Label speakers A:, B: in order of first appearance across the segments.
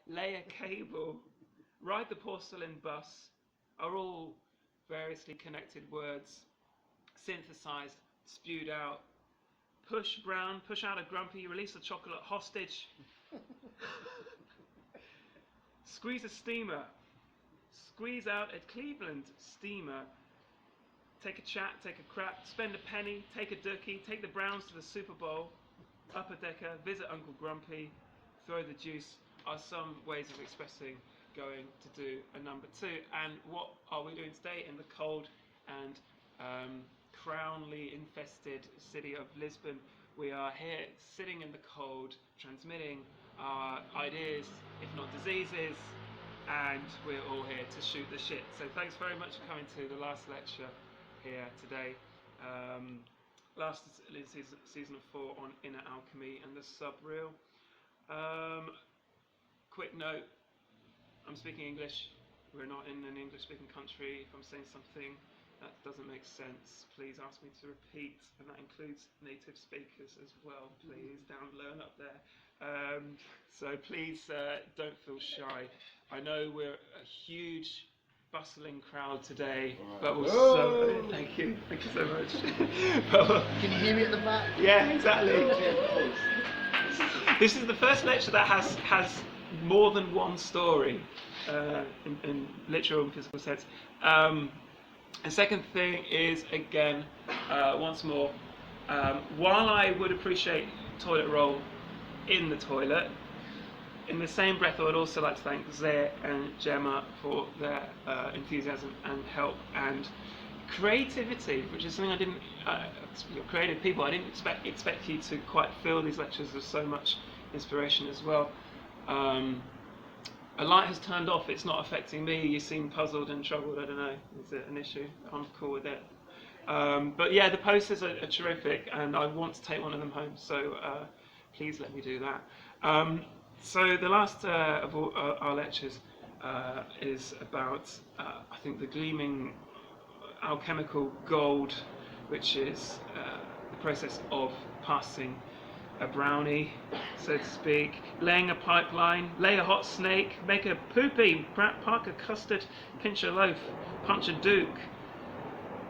A: lay a cable, ride the porcelain bus are all variously connected words, synthesized, spewed out. Push Brown, push out a grumpy, release a chocolate hostage. Squeeze a steamer, squeeze out a Cleveland steamer. Take a chat, take a crap, spend a penny, take a dookie, take the Browns to the Super Bowl, upper decker, visit Uncle Grumpy, throw the juice are some ways of expressing going to do a number two. And what are we doing today in the cold and crownly infested city of Lisbon? We are here sitting in the cold, transmitting our ideas, if not diseases, and we're all here to shoot the shit. So thanks very much for coming to the last lecture here today. Last season of 4 on inner alchemy and the sub-real. Quick note, I'm speaking English. We're not in an English-speaking country. If I'm saying something that doesn't make sense, please ask me to repeat, and that includes native speakers as well. Please, down low and up there. So please don't feel shy. I know we're a huge, bustling crowd today, but we're so thank you so much.
B: Can you hear me at the back?
A: Yeah, exactly. This is the first lecture that has more than one story in literal and physical sense. The second thing is, again, once more, while I would appreciate toilet roll in the toilet, in the same breath I would also like to thank Zay and Gemma for their enthusiasm and help and creativity, which is something I didn't, creative people, I didn't expect you to quite fill these lectures with so much inspiration as well. A light has turned off, it's not affecting me, you seem puzzled and troubled, I don't know, is it an issue? I'm cool with it. But yeah, the posters are terrific and I want to take one of them home, so please let me do that. So the last of all our lectures is about, I think, the gleaming alchemical gold, which is the process of passing a brownie, so to speak, laying a pipeline, lay a hot snake, make a poopy, park a custard, pinch a loaf, punch a duke,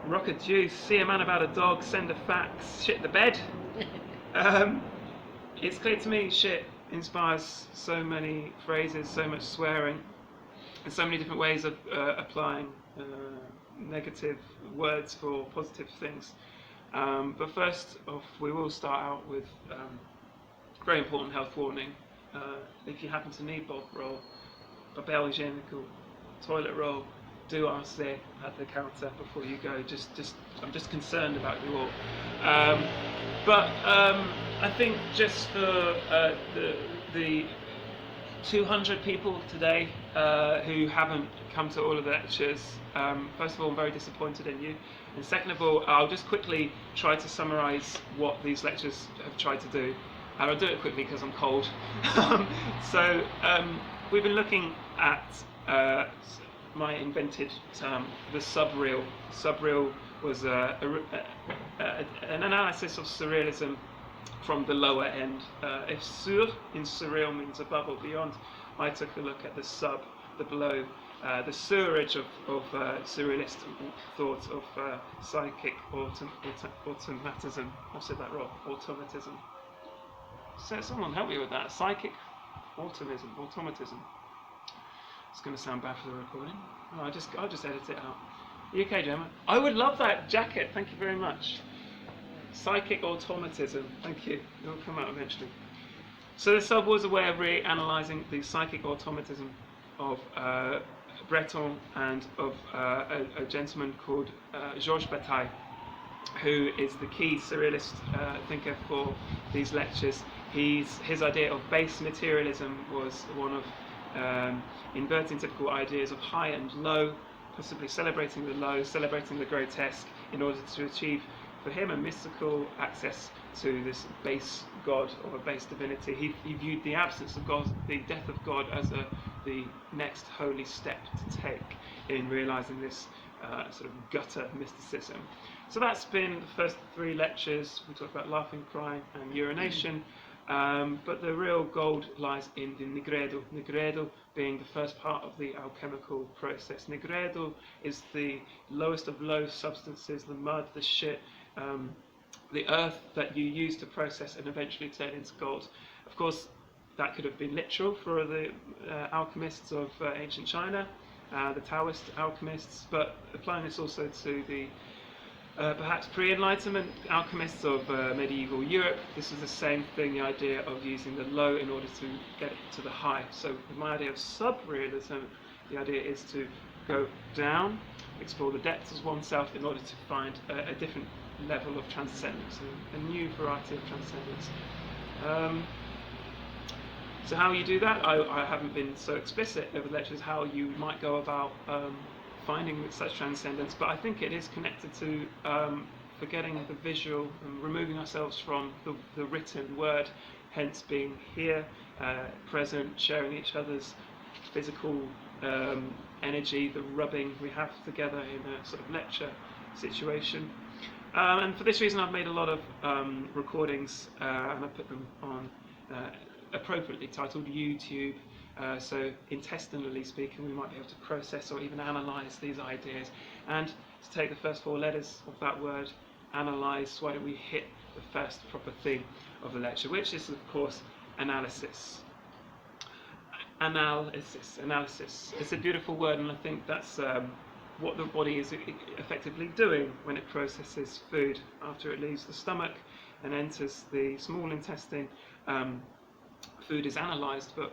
A: rock a juice, see a man about a dog, send a fax, shit the bed. It's clear to me shit inspires so many phrases, so much swearing, and so many different ways of applying negative words for positive things. But first off, we will start out with a very important health warning. If you happen to need bulk roll, papel higiénico, toilet roll, do ask there at the counter before you go. I'm just concerned about you all. But I think just for the 200 people today who haven't come to all of the lectures, first of all, I'm very disappointed in you. And second of all, I'll just quickly try to summarise what these lectures have tried to do. And I'll do it quickly because I'm cold. So we've been looking at my invented term, the sub-real. Sub-real was an analysis of surrealism from the lower end. If sur in surreal means above or beyond, I took a look at the sub, the below, the sewerage of surrealist thought of psychic automatism. I said that wrong. Automatism. So someone help me with that. Psychic automatism. It's going to sound bad for the recording. No, I'll just edit it out. Are you okay, Gemma? I would love that jacket. Thank you very much. Psychic automatism. Thank you. It'll come out eventually. So the sub was a way of reanalyzing the psychic automatism of Breton and of a gentleman called Georges Bataille, who is the key surrealist thinker for these lectures. His idea of base materialism was one of inverting typical ideas of high and low, possibly celebrating the low, celebrating the grotesque, in order to achieve, for him, a mystical access to this base God or a base divinity. He viewed the absence of God, the death of God, as the next holy step to take in realising this sort of gutter mysticism. So that's been the first 3 lectures. We talked about laughing, crying and urination. But the real gold lies in the nigredo. Nigredo being the first part of the alchemical process. Nigredo is the lowest of low substances, the mud, the shit, the earth that you use to process and eventually turn into gold. Of course, that could have been literal for the alchemists of ancient China, the Taoist alchemists, but applying this also to the perhaps pre-Enlightenment alchemists of medieval Europe, this is the same thing, the idea of using the low in order to get to the high. So my idea of sub-realism, the idea is to go down, explore the depths of oneself in order to find a different level of transcendence, a new variety of transcendence. So how you do that, I haven't been so explicit over the lectures how you might go about finding such transcendence, but I think it is connected to forgetting the visual and removing ourselves from the written word, hence being here, present, sharing each other's physical energy, the rubbing we have together in a sort of lecture situation. And for this reason I've made a lot of recordings and I put them on appropriately titled YouTube, so intestinally speaking we might be able to process or even analyse these ideas. And to take the first four letters of that word, analyse, why don't we hit the first proper theme of the lecture, which is of course analysis. Analysis. It's a beautiful word, and I think that's what the body is effectively doing when it processes food after it leaves the stomach and enters the small intestine. Food is analysed, but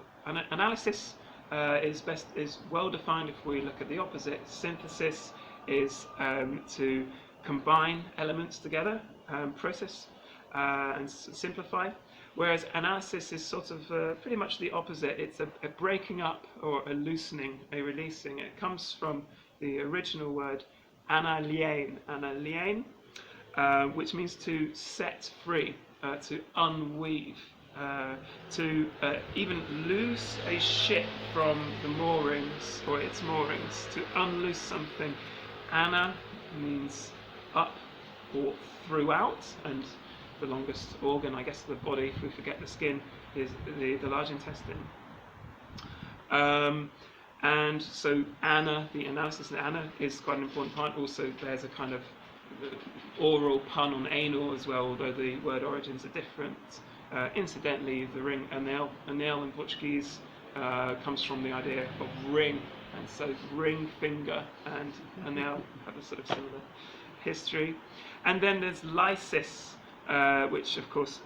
A: analysis is well defined if we look at the opposite. Synthesis is to combine elements together, process and simplify, whereas analysis is sort of pretty much the opposite. It's a breaking up or a loosening, a releasing. It comes from the original word analien, which means to set free, to unweave. To even loose a ship from the moorings or its moorings, to unloose something. Ana means up or throughout, and the longest organ, I guess, of the body, if we forget the skin, is the large intestine. And so ana, the analysis in ana, is quite an important part. Also, there's a kind of oral pun on anal as well, although the word origins are different. Incidentally, the ring anel in Portuguese comes from the idea of ring, and so ring finger and anel have a sort of similar history. And then there's lysis, which of course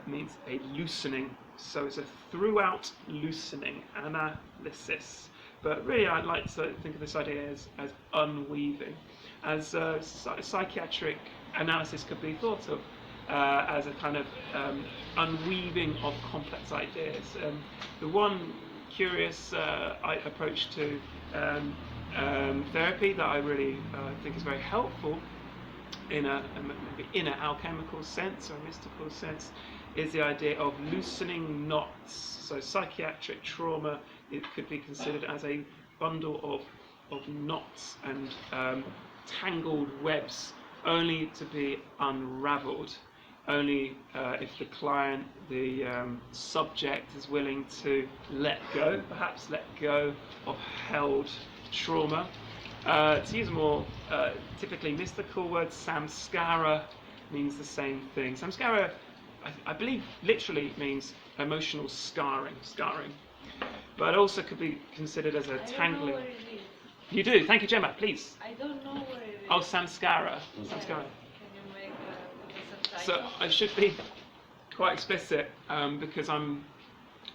A: means a loosening. So it's a throughout loosening, analysis. But really, I'd like to think of this idea as unweaving, as psychiatric analysis could be thought of. As a kind of unweaving of complex ideas. The one curious approach to therapy that I really think is very helpful in an alchemical sense or a mystical sense is the idea of loosening knots. So psychiatric trauma, it could be considered as a bundle of knots and tangled webs only to be unravelled. Only if the client, the subject, is willing to let go, perhaps let go of held trauma. To use a more typically mystical word, samskara means the same thing. Samskara, I believe, literally means emotional scarring. But it also could be considered as a tangling.
C: I don't know where it is.
A: You do? Thank you, Gemma, please.
C: I don't know where it is.
A: Oh, samskara.
C: Yeah.
A: Samskara.
C: Can you make a
A: So
C: subtitle?
A: I should be quite explicit because I'm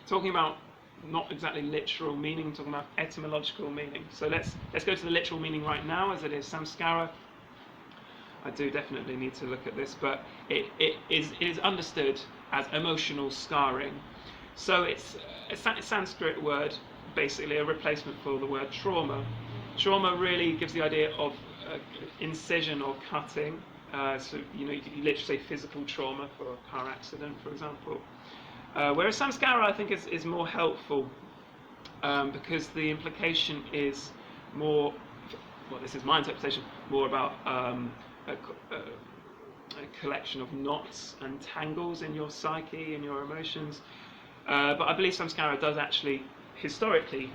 A: talking about not exactly literal meaning, I'm talking about etymological meaning. So let's go to the literal meaning right now, as it is samskara. I do definitely need to look at this, but it is understood as emotional scarring. So it's a Sanskrit word, basically a replacement for the word trauma. Trauma really gives the idea of incision or cutting. So you literally say physical trauma for a car accident, for example. Whereas samskara, I think, is more helpful because the implication is more, well, this is my interpretation, more about a collection of knots and tangles in your psyche and your emotions. But I believe samskara does actually, historically,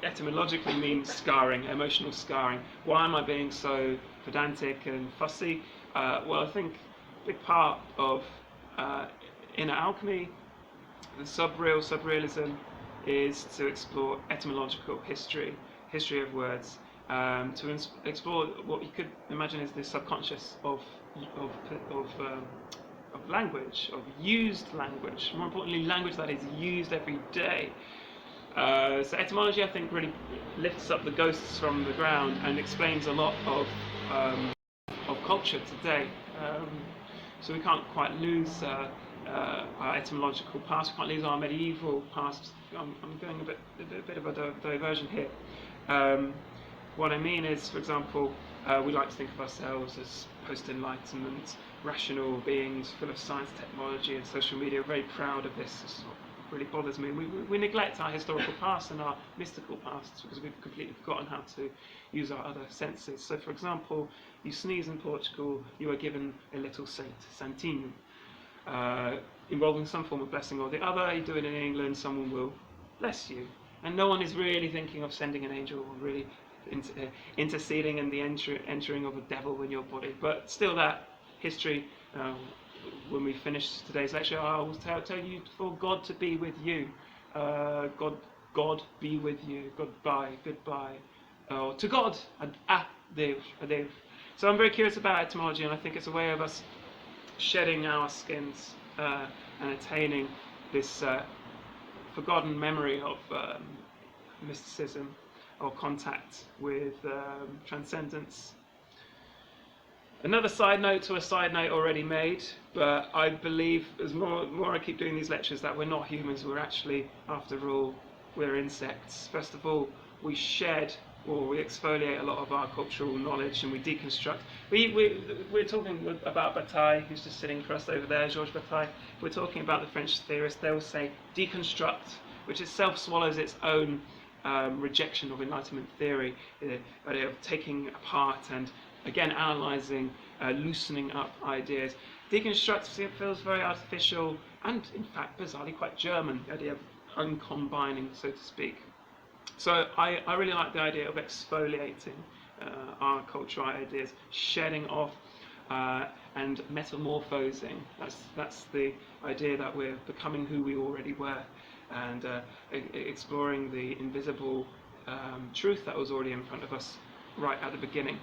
A: etymologically mean scarring, emotional scarring. Why am I being so pedantic and fussy? Well, I think a big part of inner alchemy, the subrealism, is to explore etymological history of words, to explore what you could imagine is the subconscious of, of language, of used language. More importantly, language that is used every day. So etymology, I think, really lifts up the ghosts from the ground and explains a lot of culture today. So we can't quite lose our etymological past. We can't lose our medieval past. I'm going a bit of a diversion here. What I mean is, for example, we like to think of ourselves as post-enlightenment, rational beings full of science, technology, and social media. We're very proud of this. This is what really bothers me. We neglect our historical past and our mystical pasts because we've completely forgotten how to use our other senses. So, for example, you sneeze in Portugal, you are given a little saint, Santinho, involving some form of blessing or the other. You do it in England, someone will bless you. And no one is really thinking of sending an angel or really interceding in the entering of a devil in your body. But still, that history, when we finish today's lecture, I will tell you for God to be with you. God be with you. Goodbye. To God. Adeus. So I'm very curious about etymology, and I think it's a way of us shedding our skins and attaining this forgotten memory of mysticism or contact with transcendence. Another side note to a side note already made, but I believe as more I keep doing these lectures that we're not humans, we're actually, after all, we're insects. First of all, we shed or we exfoliate a lot of our cultural knowledge and we deconstruct. We're talking about Bataille, who's just sitting across over there, Georges Bataille. We're talking about the French theorist. They will say deconstruct, which itself swallows its own rejection of Enlightenment theory, the idea of taking apart and again analysing, loosening up ideas. Deconstruct feels very artificial and in fact bizarrely quite German, the idea of uncombining, so to speak. So I really like the idea of exfoliating our cultural ideas, shedding off and metamorphosing. That's the idea that we're becoming who we already were, and exploring the invisible truth that was already in front of us right at the beginning.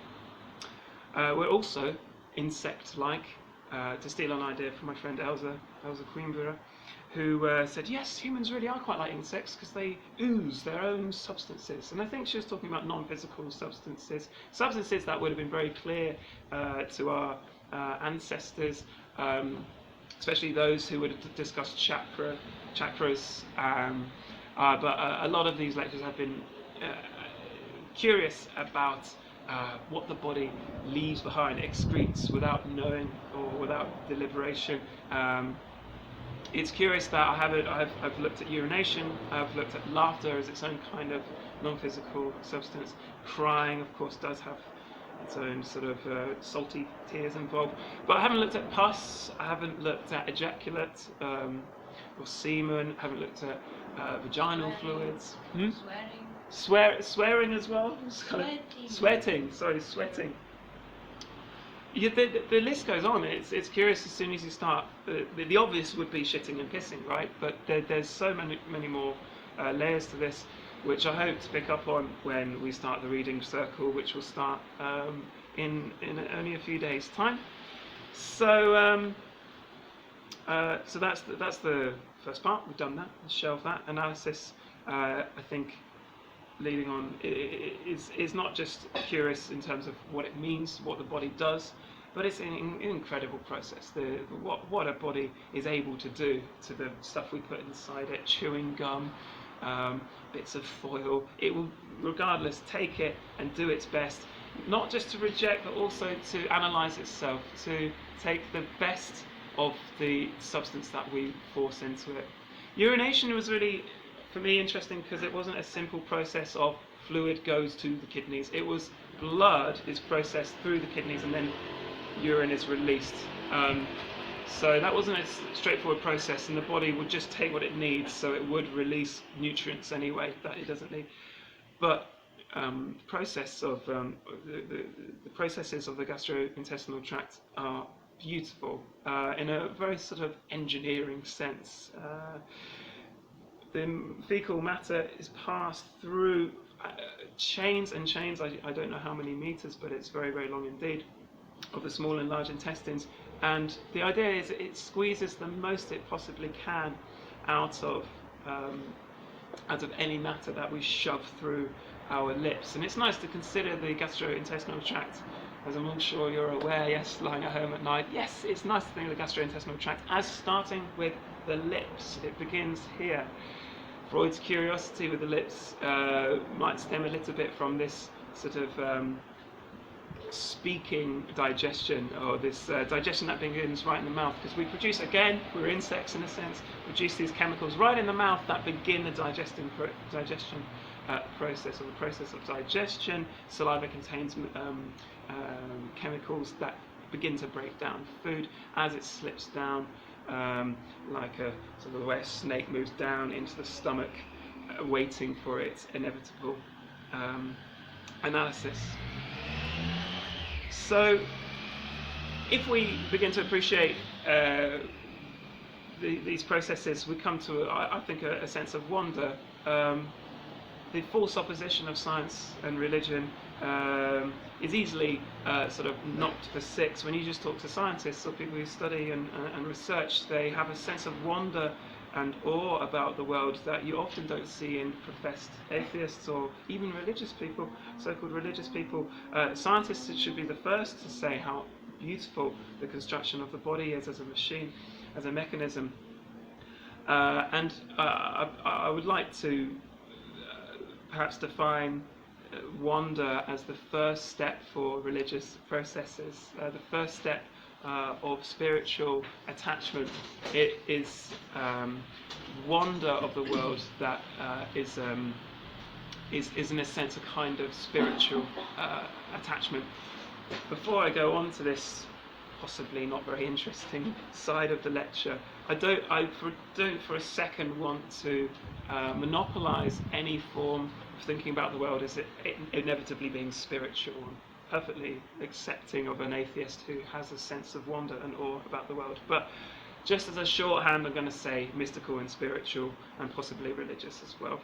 A: We're also insect-like, to steal an idea from my friend Elsa Coimbra, who said, yes, humans really are quite like insects because they ooze their own substances. And I think she was talking about non-physical substances that would have been very clear to our ancestors, especially those who would have discussed chakras. But a lot of these lectures have been curious about what the body leaves behind, excretes without knowing or without deliberation. It's curious that I've looked at urination, I've looked at laughter as its own kind of non-physical substance. Crying, of course, does have its own sort of salty tears involved. But I haven't looked at pus, I haven't looked at ejaculate or semen, I haven't looked at vaginal fluids. Swearing as well? Sweating. Yeah, the list goes on. It's curious as soon as you start. The obvious would be shitting and pissing, right? But there's so many more layers to this, which I hope to pick up on when we start the reading circle, which will start in only a few days' time. So so that's the first part. We've done that. Let's shelve that analysis. I think leading on is not just curious in terms of what it means, what the body does, but it's an incredible process. What a body is able to do to the stuff we put inside it, chewing gum, bits of foil. It will, regardless, take it and do its best, not just to reject, but also to analyse itself, to take the best of the substance that we force into it. Urination was really, for me, interesting because it wasn't a simple process of fluid goes to the kidneys. It was blood is processed through the kidneys and then urine is released. So that wasn't a straightforward process, and the body would just take what it needs, so it would release nutrients anyway that it doesn't need. But process of the processes of the gastrointestinal tract are beautiful in a very sort of engineering sense. The fecal matter is passed through chains and chains. I don't know how many meters, but it's very, very long indeed, of the small and large intestines. And the idea is it squeezes the most it possibly can out of any matter that we shove through our lips. And it's nice to consider the gastrointestinal tract, as I'm sure you're aware, yes, lying at home at night, yes, it's nice to think of the gastrointestinal tract as starting with the lips. It begins here. Freud's curiosity with the lips might stem a little bit from this sort of speaking digestion, or this digestion that begins right in the mouth, because we produce, again, we're insects in a sense, produce these chemicals right in the mouth that begin the digestion process, or the process of digestion. Saliva contains chemicals that begin to break down food as it slips down, like a sort of the way a snake moves down into the stomach, waiting for its inevitable analysis. So, if we begin to appreciate these processes, we come to, I think, a sense of wonder. The false opposition of science and religion is easily sort of knocked for six. When you just talk to scientists or people who study and research, they have a sense of wonder and awe about the world that you often don't see in professed atheists or even religious people, so-called religious people. Scientists should be the first to say how beautiful the construction of the body is as a machine, as a mechanism. And I would like to perhaps define wonder as the first step for religious processes, the first step of spiritual attachment. It is wonder of the world that is in a sense a kind of spiritual attachment. Before I go on to this possibly not very interesting side of the lecture, I don't for a second want to monopolize any form of thinking about the world as it inevitably being spiritual. I'm perfectly accepting of an atheist who has a sense of wonder and awe about the world. But just as a shorthand, I'm going to say mystical and spiritual, and possibly religious as well.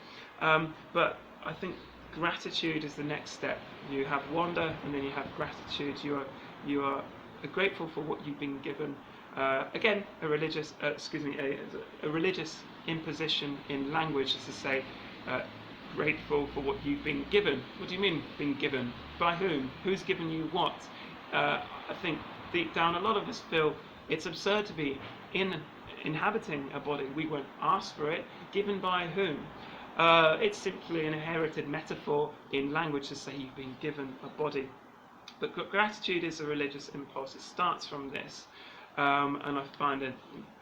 A: But I think gratitude is the next step. You have wonder, and then you have gratitude. You are grateful for what you've been given. Again, a religious imposition in language is to say grateful for what you've been given. What do you mean been given? By whom? Who's given you what? I think deep down a lot of us feel it's absurd to be inhabiting a body. We won't ask for it. Given by whom? It's simply an inherited metaphor in language to say you've been given a body. But gratitude is a religious impulse. It starts from this. And I find a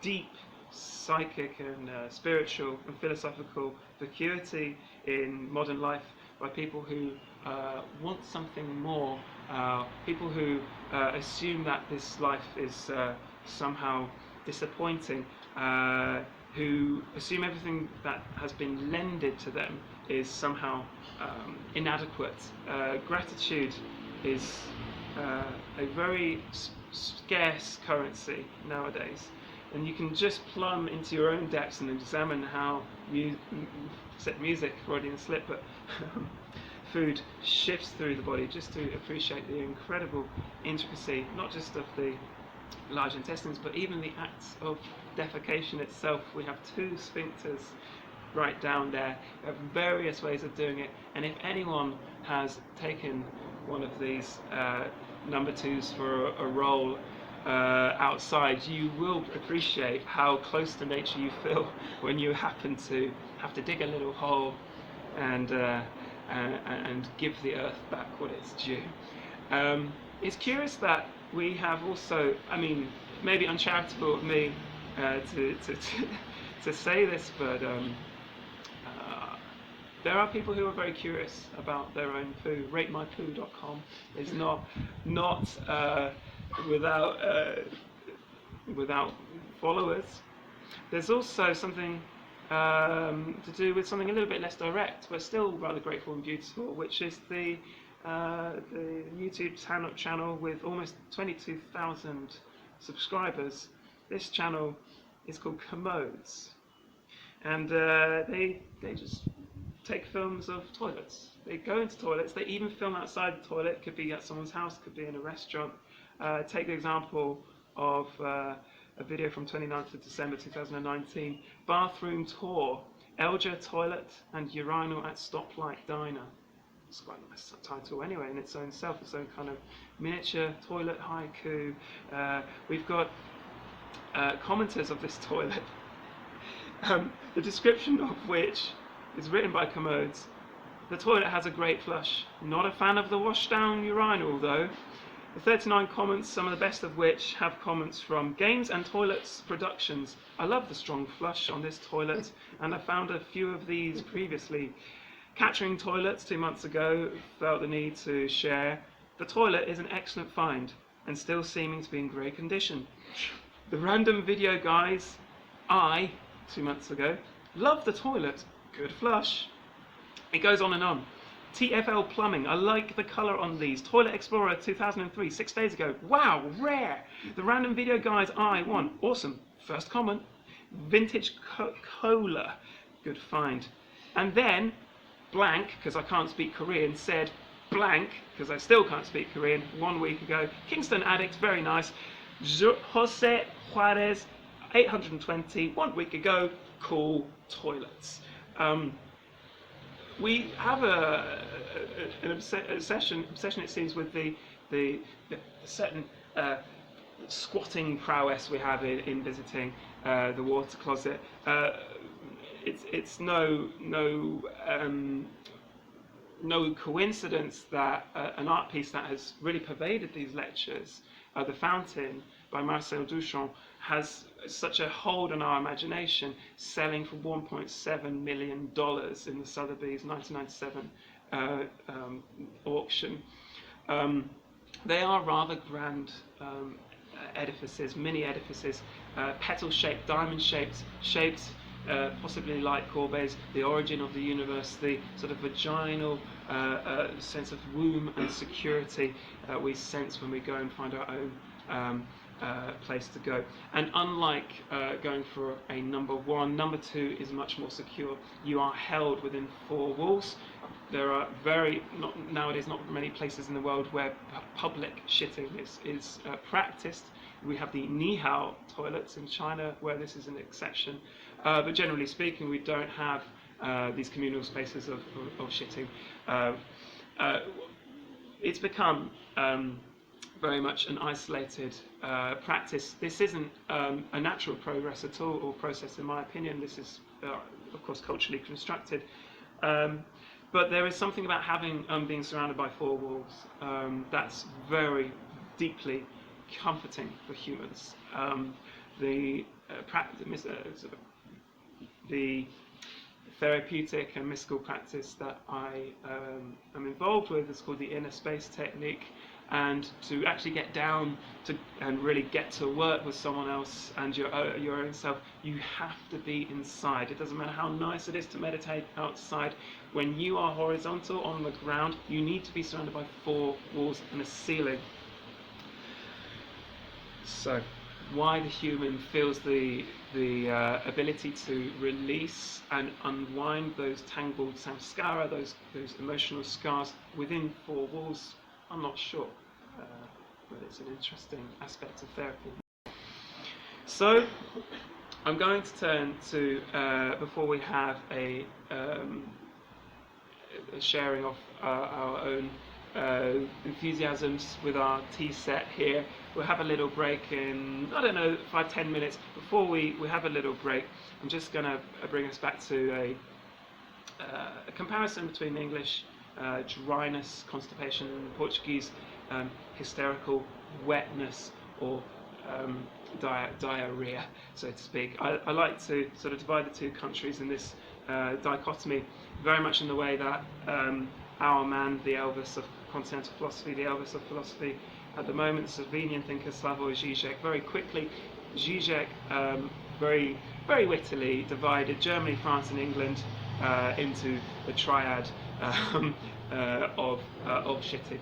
A: deep psychic and spiritual and philosophical vacuity in modern life by people who want something more, people who assume that this life is somehow disappointing, who assume everything that has been lended to them is somehow inadequate. Gratitude is a very scarce currency nowadays, and you can just plumb into your own depths and examine how music, Freudian slip, but food shifts through the body, just to appreciate the incredible intricacy, not just of the large intestines, but even the acts of defecation itself. We have two sphincters right down there. We have various ways of doing it, and if anyone has taken one of these number twos for a roll outside, you will appreciate how close to nature you feel when you happen to have to dig a little hole and give the earth back what it's due. It's curious that we have also, I mean, maybe uncharitable of me to say this, but there are people who are very curious about their own poo. RateMyPoo.com is not without without followers. There's also something to do with something a little bit less direct, but still rather grateful and beautiful, which is the YouTube channel with almost 22,000 subscribers. This channel is called Commodes, and they just take films of toilets. They go into toilets. They even film outside the toilet. Could be at someone's house. Could be in a restaurant. Take the example of a video from 29th of December 2019. Bathroom tour. Elger toilet and urinal at stoplight diner. It's quite a nice title anyway in its own self. Its own kind of miniature toilet haiku. We've got commenters of this toilet. The description of which is written by Commodes. The toilet has a great flush. Not a fan of the washdown urinal though. The 39 comments, some of the best of which have comments from Games and Toilets Productions. I love the strong flush on this toilet, and I found a few of these previously. Capturing toilets 2 months ago, felt the need to share. The toilet is an excellent find, and still seeming to be in great condition. The random video guys, 2 months ago, love the toilet, good flush. It goes on and on. TFL Plumbing, I like the colour on these. Toilet Explorer 2003, 6 days ago. Wow, rare. The random video guys, 1, awesome. First comment. Vintage Cola, good find. And then, blank, because I can't speak Korean, said blank, because I still can't speak Korean, 1 week ago. Kingston Addict, very nice. Jose Juarez, 820, 1 week ago, cool toilets. We have an obsession, it seems, with the certain squatting prowess we have in visiting the water closet. It's no coincidence that an art piece that has really pervaded these lectures, The Fountain by Marcel Duchamp, has such a hold on our imagination, selling for $1.7 million in the Sotheby's 1997 auction. They are rather grand edifices, mini edifices, petal-shaped, diamond-shaped, possibly like Courbet's The Origin of the Universe, the sort of vaginal sense of womb and security that we sense when we go and find our own place to go. And unlike going for a number 1, number 2 is much more secure. You are held within 4 walls. There are nowadays not many places in the world where public shitting is practiced. We have the Nihao toilets in China where this is an exception. But generally speaking, we don't have these communal spaces of shitting. It's become very much an isolated practice. This isn't a natural progress at all, or process in my opinion. This is, of course, culturally constructed. But there is something about being surrounded by 4 walls that's very deeply comforting for humans. The therapeutic and mystical practice that I am involved with is called the inner space technique. And to actually get down to and really get to work with someone else and your own self, you have to be inside. It doesn't matter how nice it is to meditate outside. When you are horizontal on the ground, you need to be surrounded by 4 walls and a ceiling. So, why the human feels the ability to release and unwind those tangled samskara, those emotional scars within 4 walls, I'm not sure, but it's an interesting aspect of therapy. So, I'm going to turn to, before we have a sharing of our own enthusiasms with our tea set here, we'll have a little break in, 5-10 minutes. Before we have a little break, I'm just going to bring us back to a comparison between English dryness, constipation, and Portuguese hysterical wetness, or diarrhea, so to speak. I like to sort of divide the 2 countries in this dichotomy, very much in the way that our man, the Elvis of continental philosophy, the Elvis of philosophy, at the moment, the Slovenian thinker Slavoj Žižek. Very quickly, Žižek very, very wittily divided Germany, France, and England into the triad of shitty.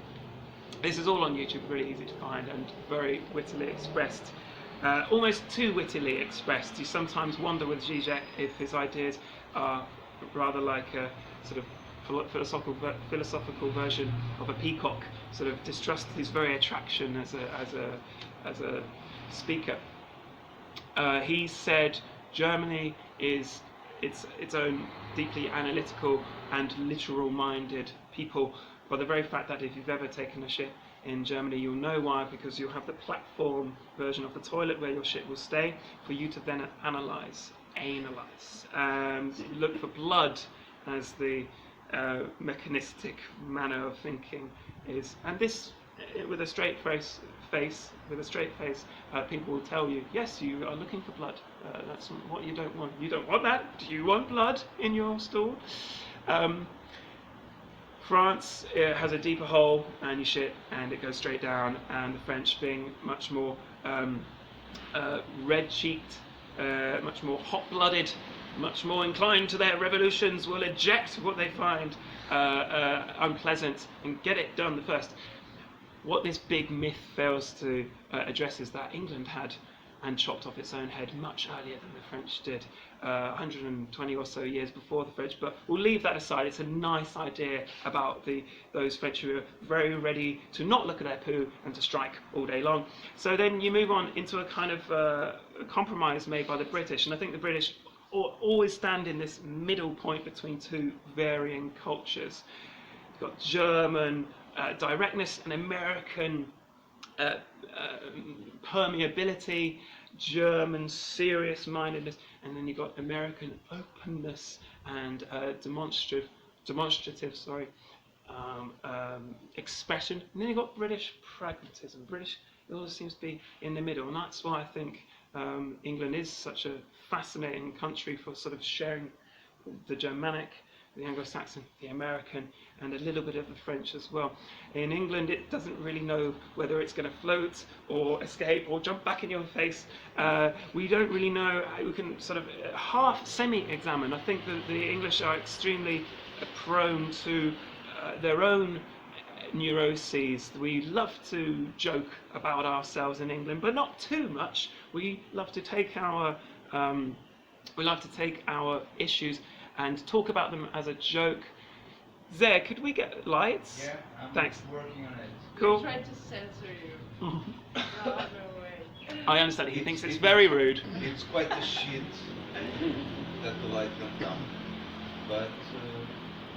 A: This is all on YouTube, really easy to find and very wittily expressed. Almost too wittily expressed. You sometimes wonder with Zizek if his ideas are rather like a sort of philosophical version of a peacock, sort of distrust his very attraction as a speaker. He said Germany is its own deeply analytical and literal-minded people, by the very fact that if you've ever taken a shit in Germany, you'll know why, because you'll have the platform version of the toilet where your shit will stay for you to then analyse, look for blood as the mechanistic manner of thinking is. And this, with a straight face, people will tell you, yes, you are looking for blood. That's what you don't want. You don't want that. Do you want blood in your stool? France has a deeper hole, and you shit, and it goes straight down. And the French, being much more red-cheeked, much more hot-blooded, much more inclined to their revolutions, will eject what they find unpleasant and get it done the first. What this big myth fails to address is that England had and chopped off its own head much earlier than the French did, 120 or so years before the French, but we'll leave that aside. It's a nice idea about those French who are very ready to not look at their poo and to strike all day long. So then you move on into a kind of a compromise made by the British, and I think the British always stand in this middle point between two varying cultures. You've got German directness and American permeability, German serious-mindedness, and then you've got American openness and demonstrative expression, and then you've got British pragmatism. British, it always seems to be in the middle, and that's why I think England is such a fascinating country for sort of sharing the Germanic, the Anglo-Saxon, the American, and a little bit of the French as well. In England, it doesn't really know whether it's going to float or escape or jump back in your face. We don't really know. We can sort of half semi-examine. I think that the English are extremely prone to their own neuroses. We love to joke about ourselves in England, but not too much. We love to take our issues and talk about them as a joke. Zed, could we get lights?
D: Yeah, I'm
A: Thanks.
D: working on it.
A: Cool.
C: We tried to censor you. No way.
A: I understand. He thinks it's very rude.
D: It's quite a shit that the light don't come. But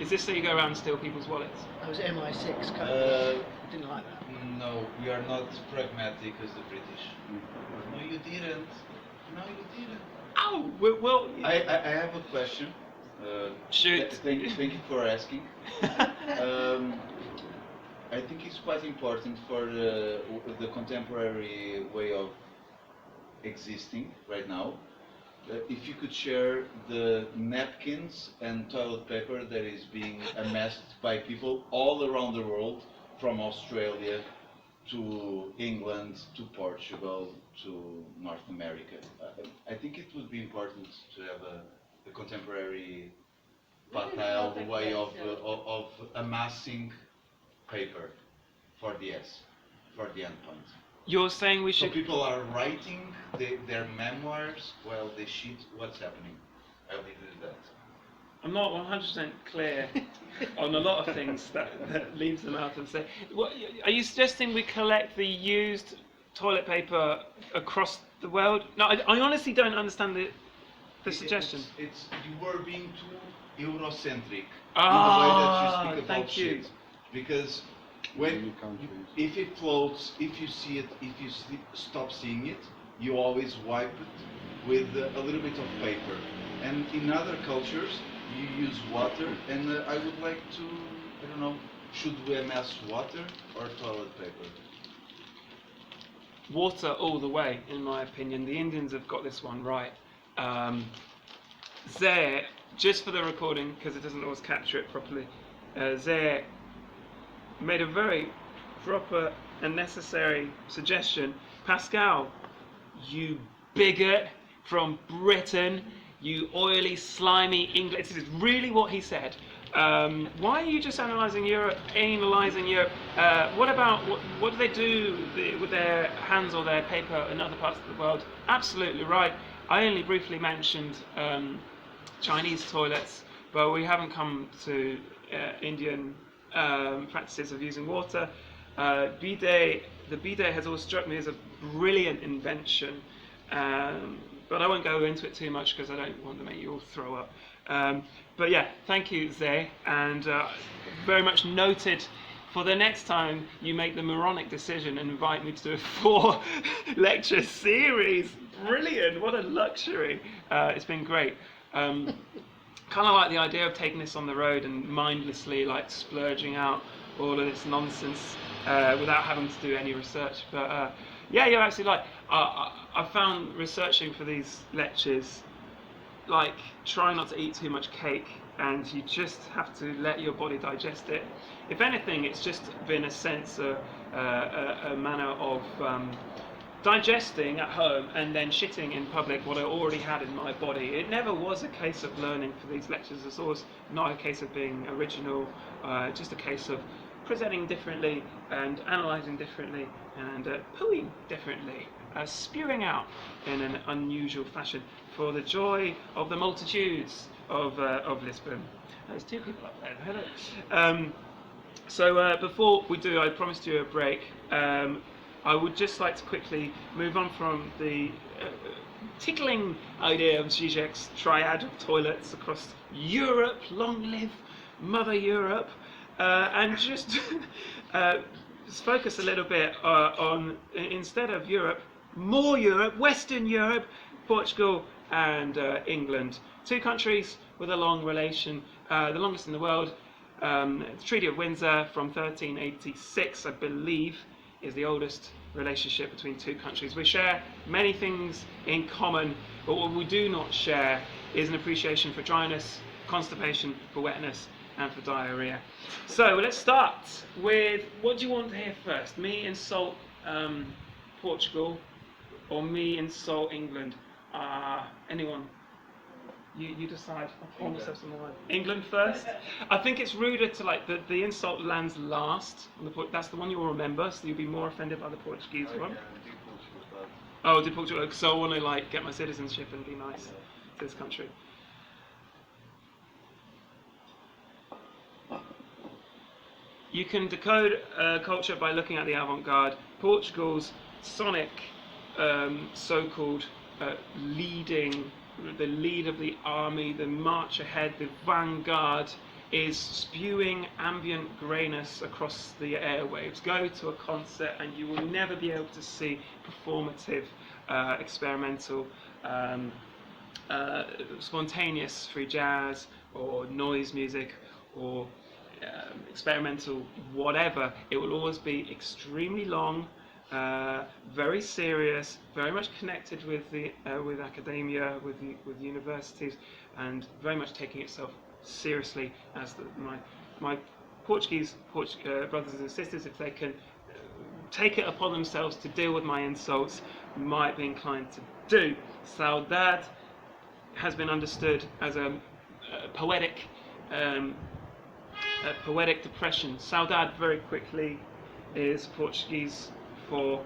A: Is this so you go around and steal people's wallets?
B: That was MI6 code.
D: uh,
B: Didn't like that.
D: no, we are not pragmatic as the British. No, you didn't. No, you didn't.
A: Oh, well.
D: I have a question.
A: Shoot.
D: Thank you for asking. I think it's quite important for the contemporary way of existing right now. If you could share the napkins and toilet paper that is being amassed by people all around the world, from Australia to England to Portugal to North America. I think it would be important to have a contemporary patile way of amassing paper for the endpoint.
A: You're saying we
D: So
A: should.
D: people are writing their memoirs while they shit. What's happening? I'll leave it at that.
A: I'm not 100% clear on a lot of things that leaves them out of say. What, are you suggesting we collect the used toilet paper across the world? No, I honestly don't understand the suggestion.
D: It's you were being too Eurocentric
A: Ah,
D: in the way that you speak about
A: thank you.
D: shit. Because when if it floats, if you see it, if you stop seeing it, you always wipe it with a little bit of paper. And in other cultures, you use water. And I would like to, I don't know, should we amass water or toilet paper?
A: Water all the way, in my opinion. The Indians have got this one right. There, just for the recording, because it doesn't always capture it properly, there made a very proper and necessary suggestion. Pascal, you bigot from Britain, you oily, slimy English. This is really what he said. Why are you just analysing Europe, analysing Europe? What do they do with their hands or their paper in other parts of the world? Absolutely right. I only briefly mentioned Chinese toilets, but we haven't come to Indian practices of using water. Bidet, the bidet has always struck me as a brilliant invention, but I won't go into it too much because I don't want to make you all throw up. But yeah, thank you, Zay, and very much noted. For the next time you make the moronic decision and invite me to do a 4 lecture series, brilliant! What a luxury! It's been great. Kind of like the idea of taking this on the road and mindlessly like splurging out all of this nonsense without having to do any research. But yeah, you're absolutely right. I found researching for these lectures like try not to eat too much cake, and you just have to let your body digest it. If anything, it's just been a sense, a manner of digesting at home and then shitting in public what I already had in my body. It never was a case of learning for these lectures. It's always not a case of being original, just a case of presenting differently and analysing differently and pooing differently, spewing out in an unusual fashion for the joy of the multitudes of Lisbon. There's 2 people up there. Hello. So before we do, I promised you a break. I would just like to quickly move on from the tickling idea of Zizek's triad of toilets across Europe, long live Mother Europe, and just focus a little bit on, instead of Europe, more Europe, Western Europe, Portugal and England. 2 countries with a long relation, the longest in the world. The Treaty of Windsor from 1386, I believe, is the oldest relationship between 2 countries. We share many things in common, but what we do not share is an appreciation for dryness, constipation, for wetness, and for diarrhea. So let's start with, what do you want to hear first? Me insult Portugal, or me insult England? Anyone? You decide. I'll pour myself some wine. England first. I think it's ruder to like the insult lands last. That's the one you'll remember, so you'll be more offended by the Portuguese one. Oh, did Portugal? So I want to like get my citizenship and be nice to this country. You can decode culture by looking at the avant-garde. Portugal's sonic, so-called leading. The lead of the army, the march ahead, the vanguard is spewing ambient greyness across the airwaves. Go to a concert and you will never be able to see performative, experimental, spontaneous free jazz or noise music or experimental whatever. It will always be extremely long, very serious, very much connected with the with academia, with universities, and very much taking itself seriously as my Portuguese brothers and sisters, if they can take it upon themselves to deal with my insults, might be inclined to do. Saudade has been understood as a poetic depression. Saudade, very quickly, is Portuguese for,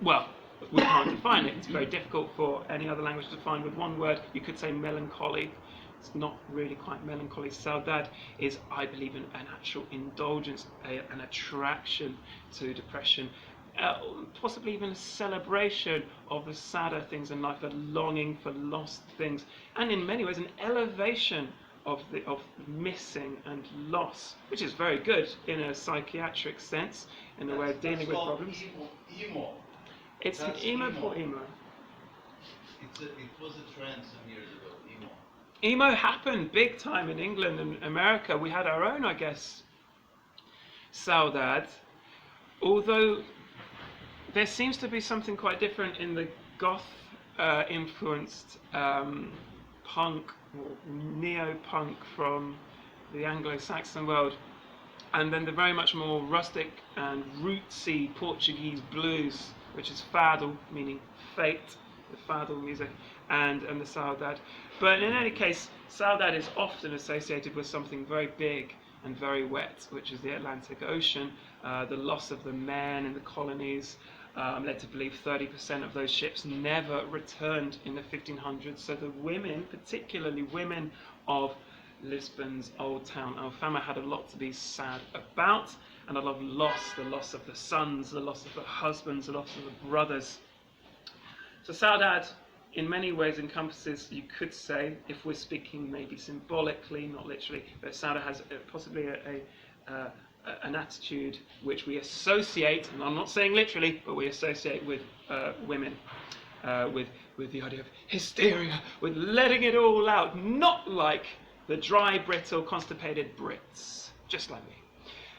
A: well, we can't define it. It's very difficult for any other language to define with one word. You could say melancholy. It's not really quite melancholy. Saudade is, I believe, an actual indulgence, an attraction to depression, possibly even a celebration of the sadder things in life, a longing for lost things, and in many ways an elevation of missing and loss, which is very good in a psychiatric sense, in a way of dealing with problems.
D: Emo.
A: It's an emo for emo.
D: It was a trend some years ago, emo.
A: Emo happened big time in England and America. We had our own, I guess, Saudade, although there seems to be something quite different in the goth influenced punk or neo-punk from the Anglo-Saxon world. and then the very much more rustic and rootsy Portuguese blues, which is fado, meaning fate, the fado music, and the saudade. But in any case, saudade is often associated with something very big and very wet, which is the Atlantic Ocean. The loss of the men in the colonies led to believe 30% of those ships never returned in the 1500s. So the women, particularly women of Lisbon's old town Alfama, had a lot to be sad about, and a lot of loss, the loss of the sons, the loss of the husbands, the loss of the brothers. So saudade in many ways encompasses, you could say, if we're speaking maybe symbolically, not literally, but saudade has possibly an attitude which we associate, and I'm not saying literally, but we associate with women, with the idea of hysteria, with letting it all out, not like the dry, brittle, constipated Brits, just like me.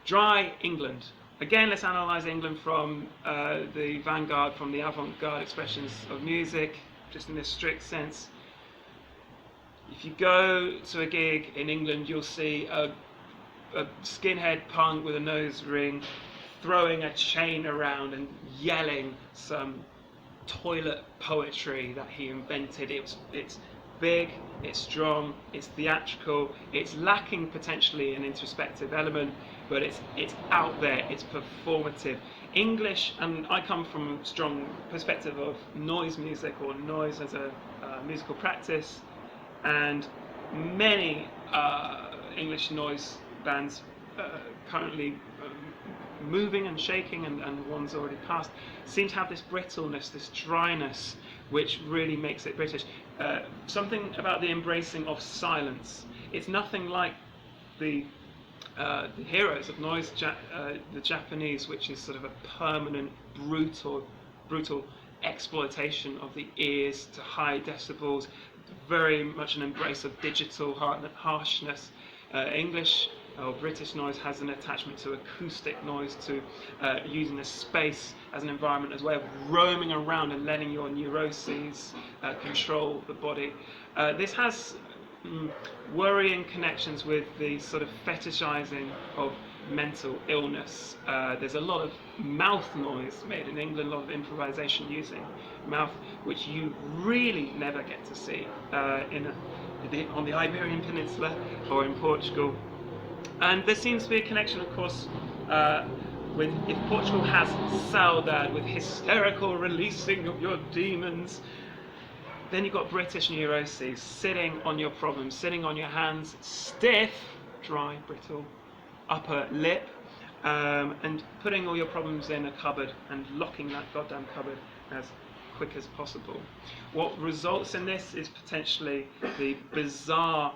A: Dry England. Again, let's analyse England from the vanguard, from the avant-garde expressions of music, just in this strict sense. If you go to a gig in England, you'll see a skinhead punk with a nose ring throwing a chain around and yelling some toilet poetry that he invented. It's big, it's strong, it's theatrical, it's lacking potentially an introspective element, but it's out there, it's performative. English, and I come from a strong perspective of noise music, or noise as a musical practice, and many English noise bands currently moving and shaking, and ones already passed, seem to have this brittleness, this dryness, which really makes it British. Something about the embracing of silence. It's nothing like the heroes of noise, the Japanese, which is sort of a permanent, brutal exploitation of the ears to high decibels, very much an embrace of digital harshness. English or British noise has an attachment to acoustic noise, to using the space as an environment, as a way of roaming around and letting your neuroses control the body. This has worrying connections with the sort of fetishizing of mental illness. There's a lot of mouth noise made in England, a lot of improvisation using mouth, which you really never get to see on the Iberian Peninsula or in Portugal. And there seems to be a connection, of course, with, if Portugal has saudade, with hysterical releasing of your demons, then you've got British neuroses sitting on your problems, sitting on your hands, stiff, dry, brittle upper lip, and putting all your problems in a cupboard and locking that goddamn cupboard as quick as possible. What results in this is potentially the bizarre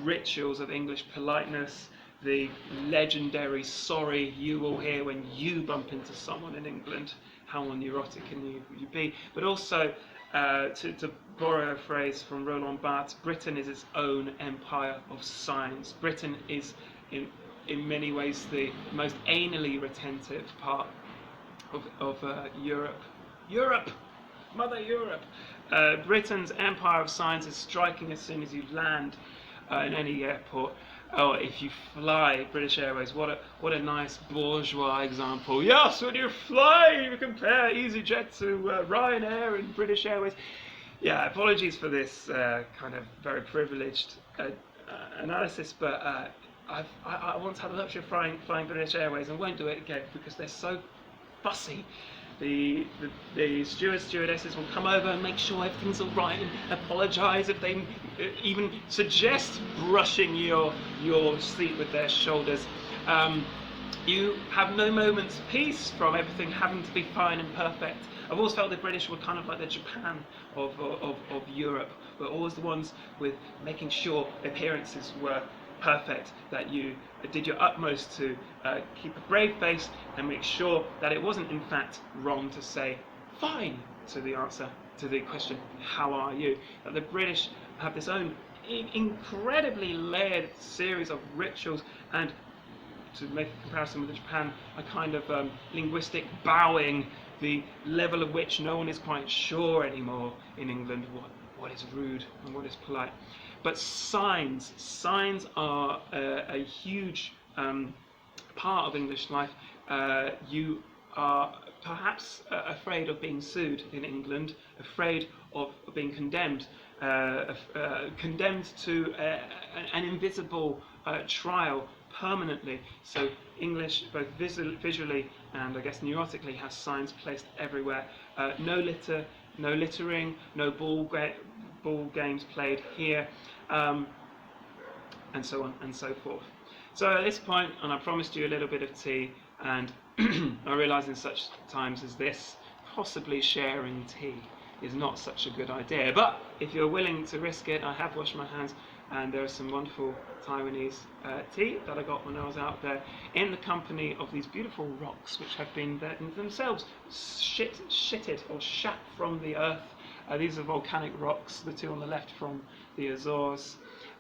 A: rituals of English politeness, the legendary sorry you will hear when you bump into someone in England. How neurotic can you be? But also, to borrow a phrase from Roland Barthes, Britain is its own empire of signs. Britain is in many ways the most anally retentive part of Europe. Mother Europe. Britain's empire of signs is striking as soon as you land in any airport. Oh, if you fly British Airways, what a nice bourgeois example. Yes, when you fly, you compare EasyJet to Ryanair and British Airways. Yeah, apologies for this kind of very privileged analysis, but I once had the luxury of flying British Airways and won't do it again because they're so fussy. The stewards, stewardesses will come over and make sure everything's all right and apologise if they even suggest brushing your seat with their shoulders. You have no moment's peace from everything having to be fine and perfect. I've always felt the British were kind of like the Japan of Europe. We're always the ones with making sure appearances were perfect, that you did your utmost to keep a brave face and make sure that it wasn't in fact wrong to say fine to the answer to the question, how are you? That the British have this own incredibly layered series of rituals, and to make a comparison with Japan, a kind of linguistic bowing, the level of which no one is quite sure anymore in England what is rude and what is polite. But signs are a huge part of English life, you are perhaps afraid of being sued in England, afraid of being condemned, condemned to an invisible trial permanently. So English, both visually and I guess neurotically, has signs placed everywhere. No litter, no littering, no ball games played here, and so on and so forth. So at this point, and I promised you a little bit of tea, and I realise in such times as this, possibly sharing tea is not such a good idea. But if you're willing to risk it, I have washed my hands, and there is some wonderful Taiwanese tea that I got when I was out there in the company of these beautiful rocks, which have been themselves shitted or shat from the earth. These are volcanic rocks, the two on the left from the Azores,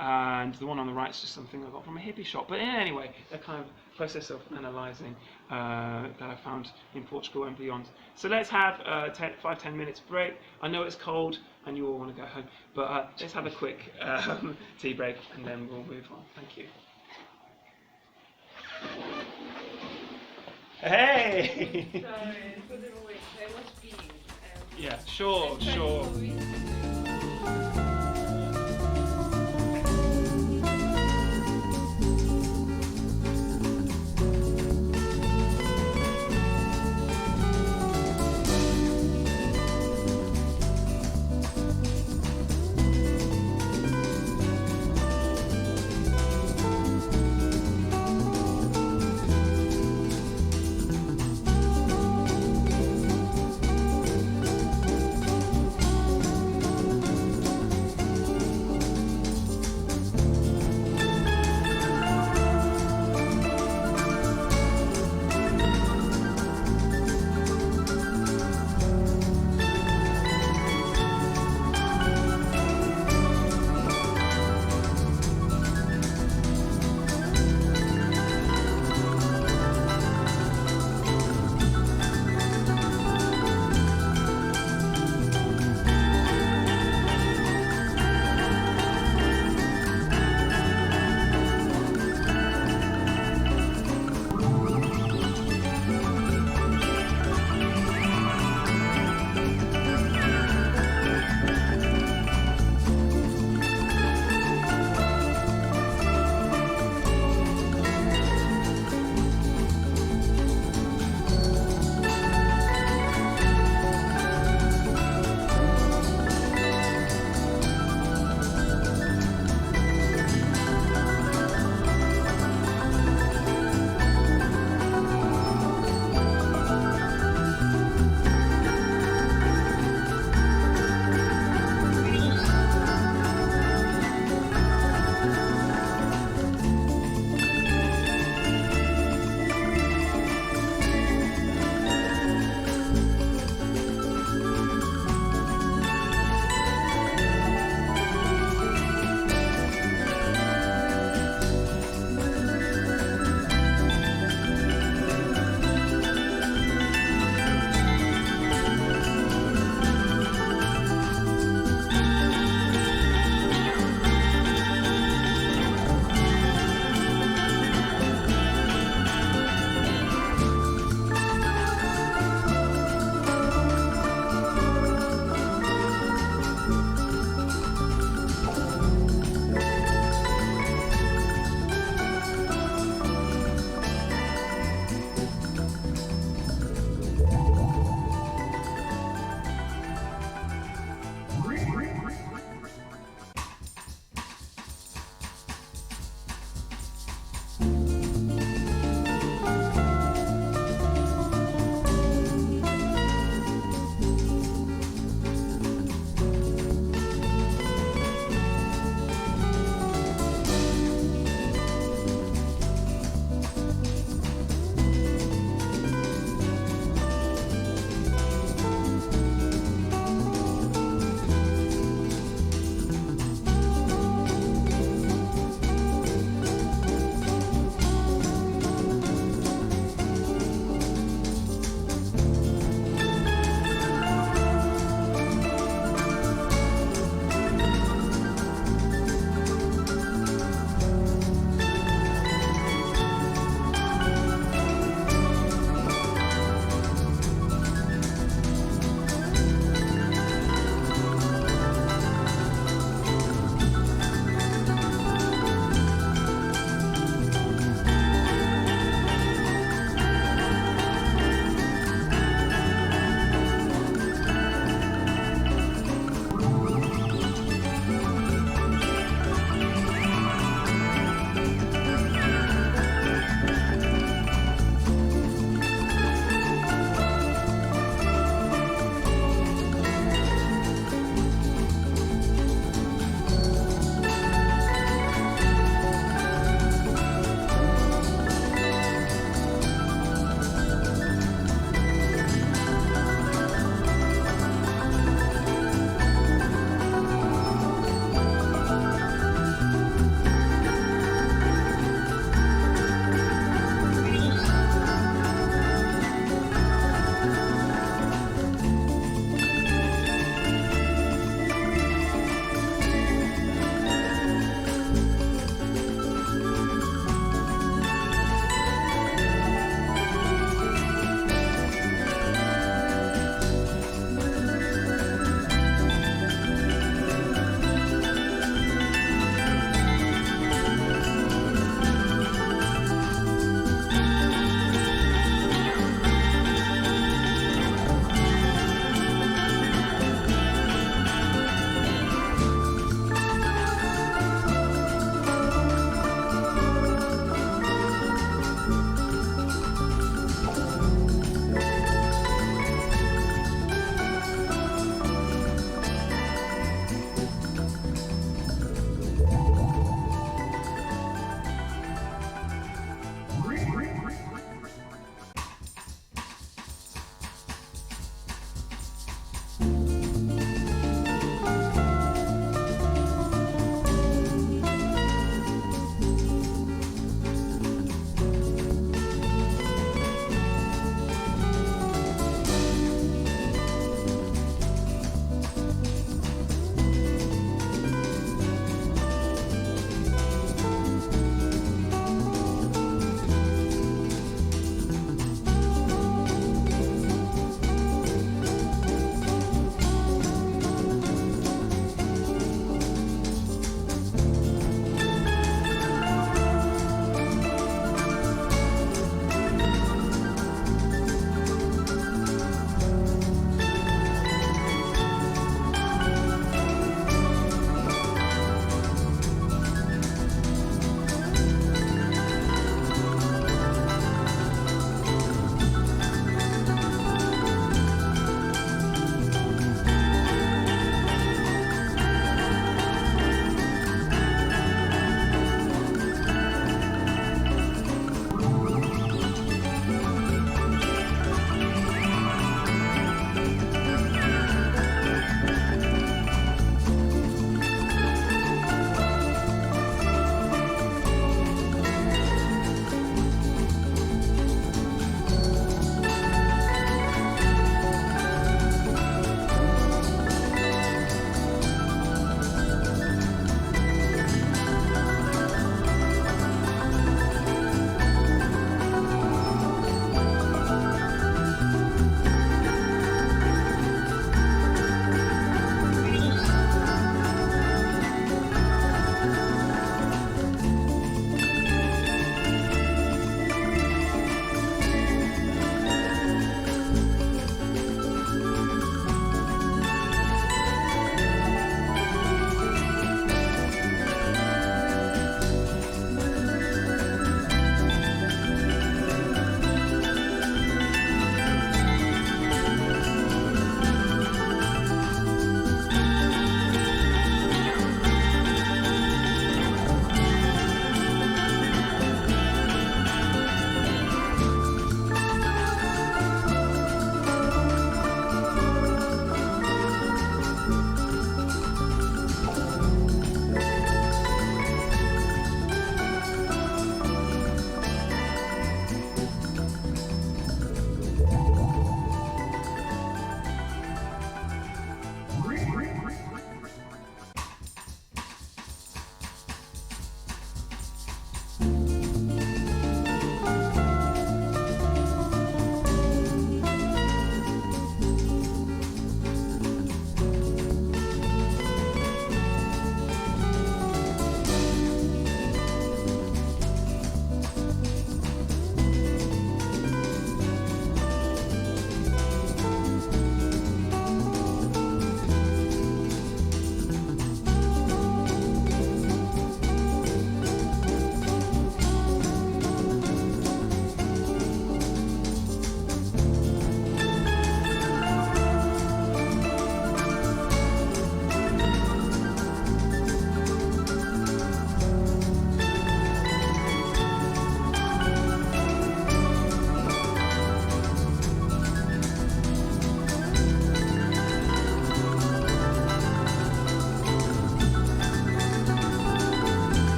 A: and the one on the right is just something I got from a hippie shop. But anyway, a kind of process of analysing that I found in Portugal and beyond. So let's have a 5-10 minutes break. I know it's cold and you all want to go home, but let's have a quick tea break and then we'll move on. Thank you. Hey!
C: Sorry, put it away. I was peeing.
A: Yeah, sure.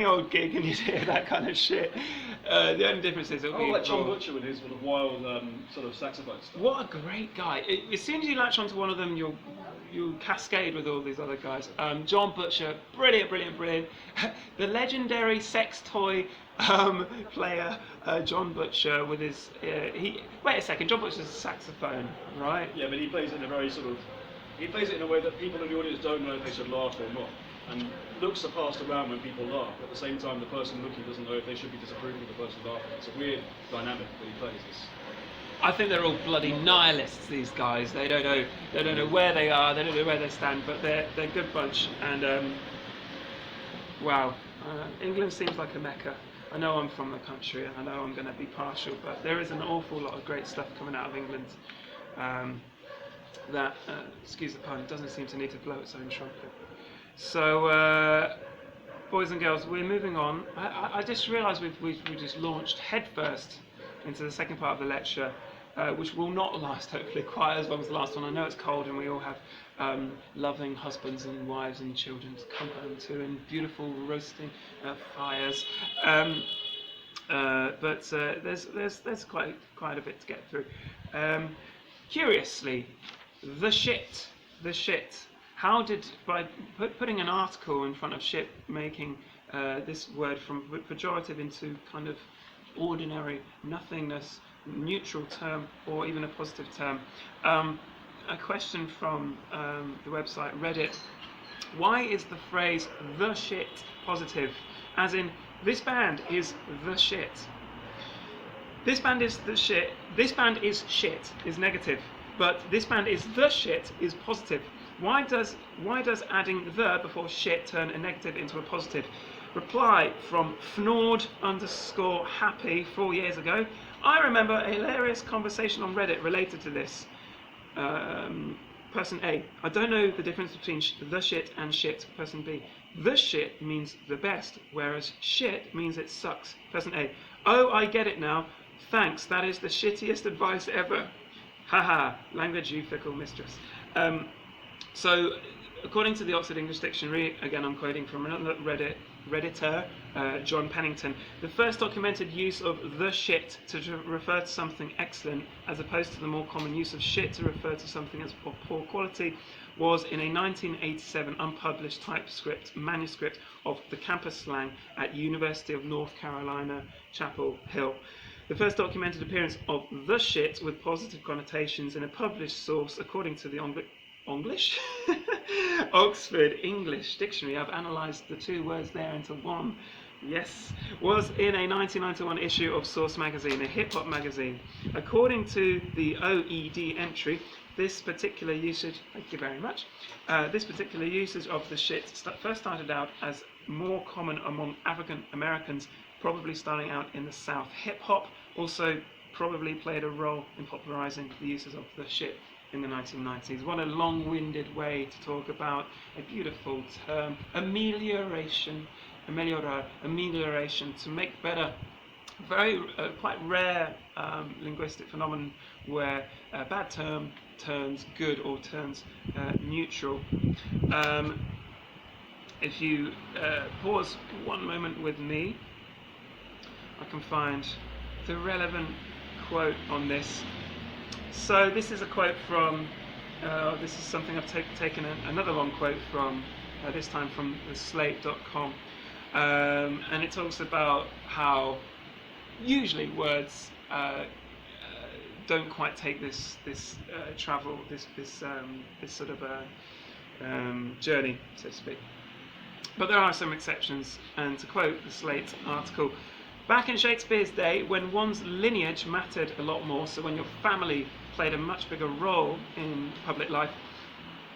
A: old gig and you'd hear that kind of shit. The only difference is it'll be
E: like John
A: raw.
E: Butcher with his sort of wild sort of saxophone stuff.
A: What a great guy! As soon as you latch onto one of them, you'll cascade with all these other guys. John Butcher, brilliant. The legendary sex toy player, John Butcher, with his wait a second, John Butcher's a saxophone, right?
E: Yeah, but he plays it in a very sort of, he plays it in a way that people in the audience don't know if they should laugh or not. And looks are passed around when people laugh. At the same time, the person looking doesn't know if they should be disapproving of the person laughing. It's a weird dynamic that he plays.
A: I think they're all bloody nihilists. These guys. They don't know where they are. They don't know where they stand. But they're a good bunch. And wow, England seems like a mecca. I know I'm from the country, and I know I'm going to be partial, but there is an awful lot of great stuff coming out of England. That, excuse the pun, doesn't seem to need to blow its own trumpet. So, boys and girls, we're moving on. I just realised we just launched headfirst into the second part of the lecture, which will not last, hopefully, quite as long as the last one. I know it's cold and we all have loving husbands and wives and children to come home to and beautiful roasting fires. But there's quite a bit to get through. Curiously, the shit. How did, by putting an article in front of shit, making this word from pejorative into kind of ordinary, nothingness, neutral term, or even a positive term. A question from the website Reddit: why is the phrase "the shit" positive? As in, this band is the shit. This band is the shit. This band is shit is negative, but this band is the shit is positive. Why does adding the before shit turn a negative into a positive? Reply from Fnord_happy 4 years ago. I remember a hilarious conversation on Reddit related to this. Person A: I don't know the difference between the shit and shit. Person B: the shit means the best, whereas shit means it sucks. Person A: oh, I get it now. Thanks, that is the shittiest advice ever. Haha, language you fickle mistress. So, according to the Oxford English Dictionary, again I'm quoting from another Redditor, John Pennington, the first documented use of the shit to refer to something excellent, as opposed to the more common use of shit to refer to something as of poor quality, was in a 1987 unpublished typescript manuscript of the campus slang at University of North Carolina, Chapel Hill. The first documented appearance of the shit with positive connotations in a published source, according to the Oxford English Dictionary. I've analysed the two words there into one. Yes, was in a 1991 issue of Source magazine, a hip-hop magazine. According to the OED entry, this particular usage, thank you very much, this particular usage of the shit first started out as more common among African Americans, probably starting out in the South. Hip-hop also probably played a role in popularising the uses of the shit in the 1990s. What a long-winded way to talk about a beautiful term, amelioration, to make better. Very quite rare linguistic phenomenon where a bad term turns good or turns neutral. If you pause one moment with me, I can find the relevant quote on this. So this is a quote from, this is something I've taken another long quote from, this time from the slate.com, and it talks about how usually words don't quite take this travel, this sort of journey, so to speak. But there are some exceptions, and to quote the Slate article, back in Shakespeare's day, when one's lineage mattered a lot more, so when your family played a much bigger role in public life,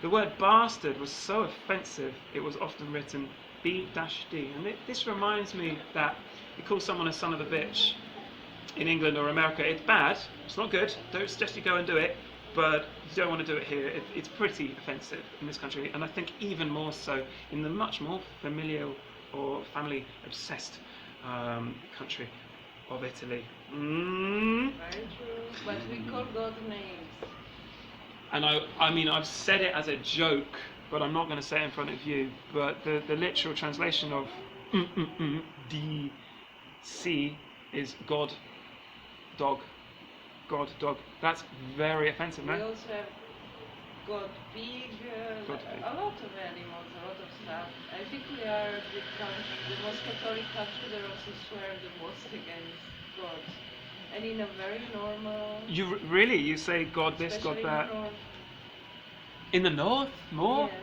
A: the word bastard was so offensive, it was often written B-D. And this reminds me that you call someone a son of a bitch in England or America, it's bad, it's not good, don't suggest you go and do it, but you don't want to do it here. It's pretty offensive in this country, and I think even more so in the much more familial or family-obsessed country of Italy.
C: Very true. But we call God names.
A: And I mean, I've said it as a joke, but I'm not going to say it in front of you. But the literal translation of DC is God, dog. God, dog. That's very offensive,
C: We
A: no?
C: also have got pig,
A: Got pig.
C: a lot of animals, a lot of stuff. I think we are the most Catholic country that also swear the most against God. And in a very normal,
A: You really? You say God this, God
C: especially in
A: that?
C: the north.
A: In the north? More?
C: Yes.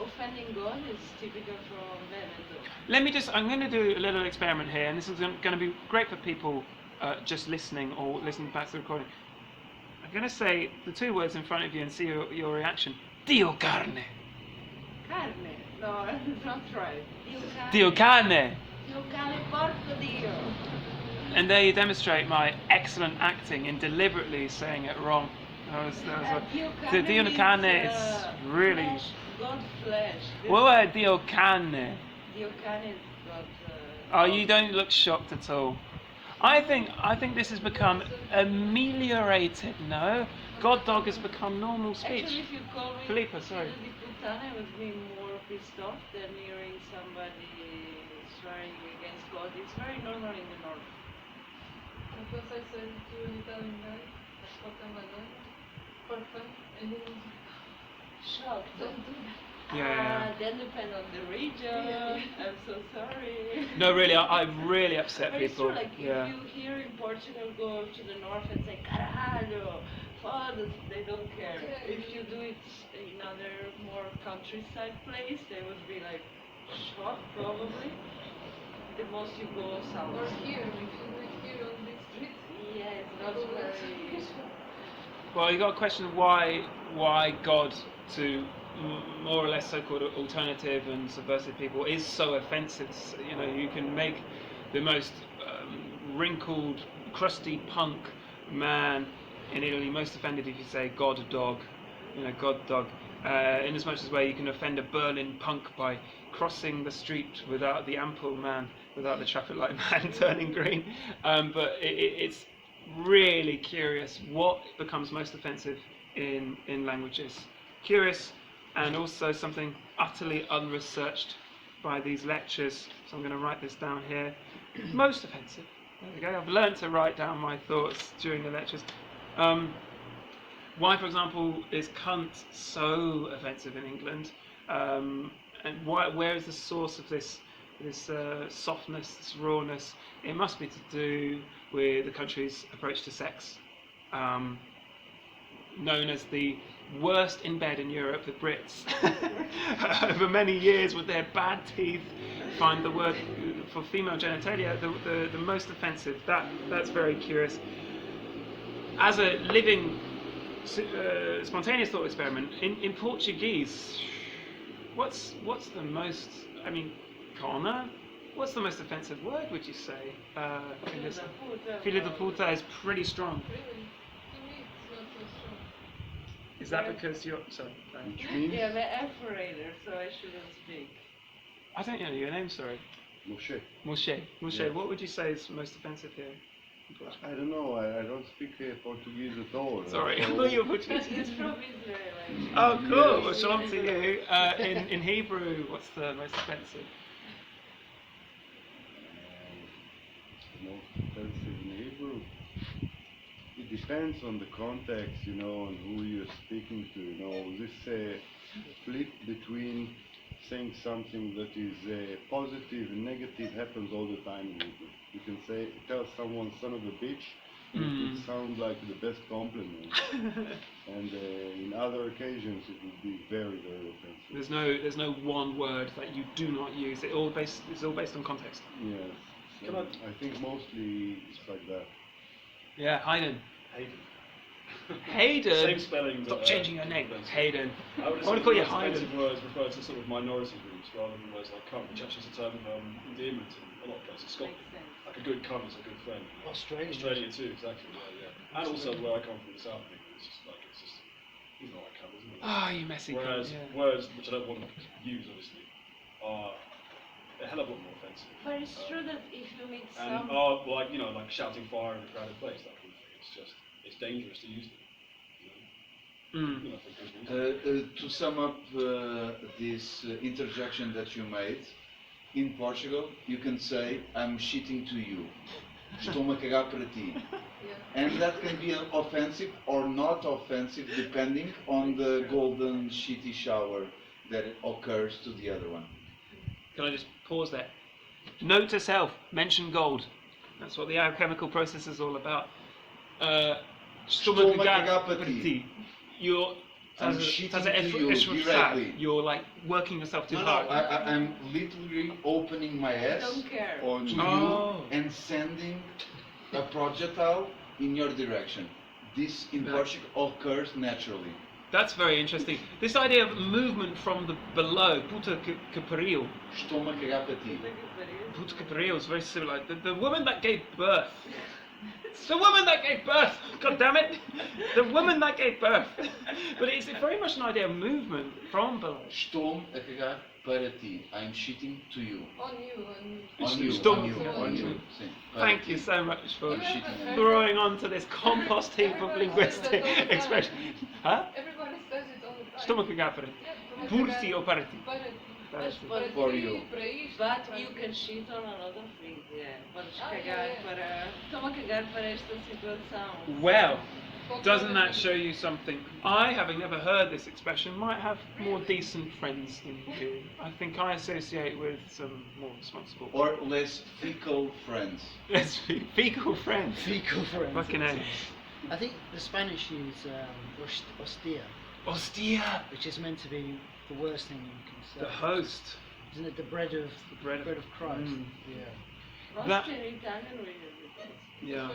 C: Offending God is typical from Veneto.
A: Let me just, I'm going to do a little experiment here, and this is going to be great for people just listening or listening back to the recording. I'm going to say the two words in front of you and see your reaction. Dio carne.
C: Carne. No, that's not right. Dio carne.
A: Dio carne.
C: Dio carne, porco Dio.
A: And there you demonstrate my excellent acting in deliberately saying it wrong.
C: Dio
A: The Dio
C: means,
A: carne is really...
C: flesh, God flesh.
A: What word? Dio carne.
C: Dio carne is God.
A: Oh, you don't look shocked at all. I think this has become ameliorated. No, God dog has become normal
C: Actually,
A: speech.
C: if you call me
A: Filippo, sorry.
C: Figlio di puttana, I would be more pissed off than hearing somebody swearing against God. It's very normal in the north.
F: Because I said to an Italian guy, ascolta Madonna, perfect, and he was shocked. Don't do that.
A: Yeah.
C: Then depend on the region. I'm so sorry.
A: No, really, I really upset
C: But it's
A: people.
C: true, like
A: Yeah.
C: if you here in Portugal go to the north and say caralho, foda, they don't care.
F: Yeah.
C: If you do it in other more countryside place, they would be like shocked probably. The most you go south.
F: Or here, if you do it here on this street,
C: Yeah, it's not
F: people will
C: very.
F: say,
A: Well, you got a question of why God to more or less so-called alternative and subversive people is so offensive. You know, you can make the most wrinkled, crusty punk man in Italy most offended if you say God dog, you know, God dog. In as much as way you can offend a Berlin punk by crossing the street without the ample man, without the traffic light man turning green. But it's really curious what becomes most offensive in languages. Curious, and also something utterly unresearched by these lectures. So I'm going to write this down here. Most offensive. There we go. I've learned to write down my thoughts during the lectures. Why, for example, is cunt so offensive in England? And where is the source of this softness, this rawness? It must be to do with the country's approach to sex. Known as the worst in bed in Europe, the Brits, over many years with their bad teeth, find the word for female genitalia the most offensive. That's very curious. As a living spontaneous thought experiment, in Portuguese, what's the most, I mean, corner? What's the most offensive word, would you say? Filho da puta is pretty strong.
F: really, to me it's not so strong.
A: Is that because you're... Sorry.
B: Which means
C: Yeah, the operator, so I shouldn't speak.
A: I don't know your name, sorry.
B: Moshe.
A: Moshe. Moshe,
B: Yeah.
A: what would you say is most offensive here?
B: I don't know. I don't speak Portuguese at all.
A: Sorry, I
B: so-
A: thought you were Portuguese.
C: He's from Israel, actually.
A: Oh, cool. Well,
C: Yes.
A: shalom to you. In Hebrew, what's the most offensive?
B: Most offensive in Hebrew. It depends on the context, you know, and who you're speaking to. You know, this flip between saying something that is positive and negative happens all the time in Hebrew. You can tell someone "son of a bitch," and it sounds like the best compliment. And in other occasions, it would be very, very offensive.
A: There's no one word that you do not use. It's all based on context.
B: Yes.
E: Can
B: So
E: I-
B: I think mostly it's like that.
A: Yeah, Hayden.
E: Hayden.
A: Hayden.
E: Same spelling.
A: Stop
E: but,
A: changing your name.
E: offensive.
A: Hayden.
E: I would
A: I want to call you
E: most
A: Hayden.
E: offensive words refer to sort of minority groups rather than words like cunt, which actually is a term of endearment in a lot of places. Scotland,
C: Makes sense.
E: like a good cunt is a good friend.
F: Australia.
E: Australia too, exactly. Yeah. And also where I come from, the south of England, it's just he's not like cunt, isn't he?
A: Ah, you messy cunt.
E: Whereas
A: Yeah.
E: words which I don't want to use, obviously, are a hell of a lot more offensive.
C: But it's true that if you meet
E: And
C: some...
E: are like like shouting fire in a crowded place, that kind of thing. It's dangerous to use them.
A: Mm.
E: For good reason.
D: To sum up this interjection that you made, in Portugal, you can say, I'm shitting to you. Estou-me a cagar para ti.
F: Yeah.
D: And that can be offensive or not offensive depending on the golden shitty shower that occurs to the other one.
A: Can I just pause there? Note to self, mention gold. That's what the alchemical process is all about.
D: Estou-me a cagar para ti.
A: You're,
D: I'm shitting to you directly.
A: You're like working yourself too
D: No,
A: hard.
D: I'm literally opening my ass
C: don't care.
D: to you and sending a projectile in your direction. This in Portugal occurs naturally.
A: That's very interesting. This idea of movement from the below, puta que pariu.
D: Estou-me a cagar para ti.
A: Puta que pariu is very similar. The woman that gave birth. The woman that gave birth! God damn it! The woman that gave birth! But it's very much an idea of movement from below.
D: Estou-me a cagar para ti. I'm shitting to you.
F: On you, and
D: On you,
A: Estou-
D: on you, on you. Sim, para
A: Thank
D: ti.
A: you so much for
D: I'm shitting on you.
A: throwing onto this compost heap of linguistic expression. Huh?
F: everybody says it all the time.
A: Estou-me a cagar para ti.
F: Yeah,
A: Por ti ou para ti?
F: Para ti.
A: Para ti.
F: Para
D: For
F: ti,
D: you.
F: para isto,
C: But
F: para
C: you
F: aquilo.
C: can shit on another thing, yeah. Podes
F: Ah,
C: cagar
F: yeah.
C: para... Estou-me a cagar para esta situação.
A: Well,
F: Qualquer
A: doesn't that
F: coisa.
A: show you something? I, having never heard this expression, might have more decent friends than you. I think I associate with some more responsible.
D: Or less fecal friends.
A: Let's be fecal friends.
G: Fecal friends.
A: Fucking hell.
G: I think the Spanish use hostia,
A: Hostia!
G: which is meant to be the worst thing you can say.
A: The host.
G: Isn't it the bread of
A: bread of-
G: Christ?
A: Mm.
G: Yeah.
A: That-
C: Most in Italian we use it.
A: Yeah.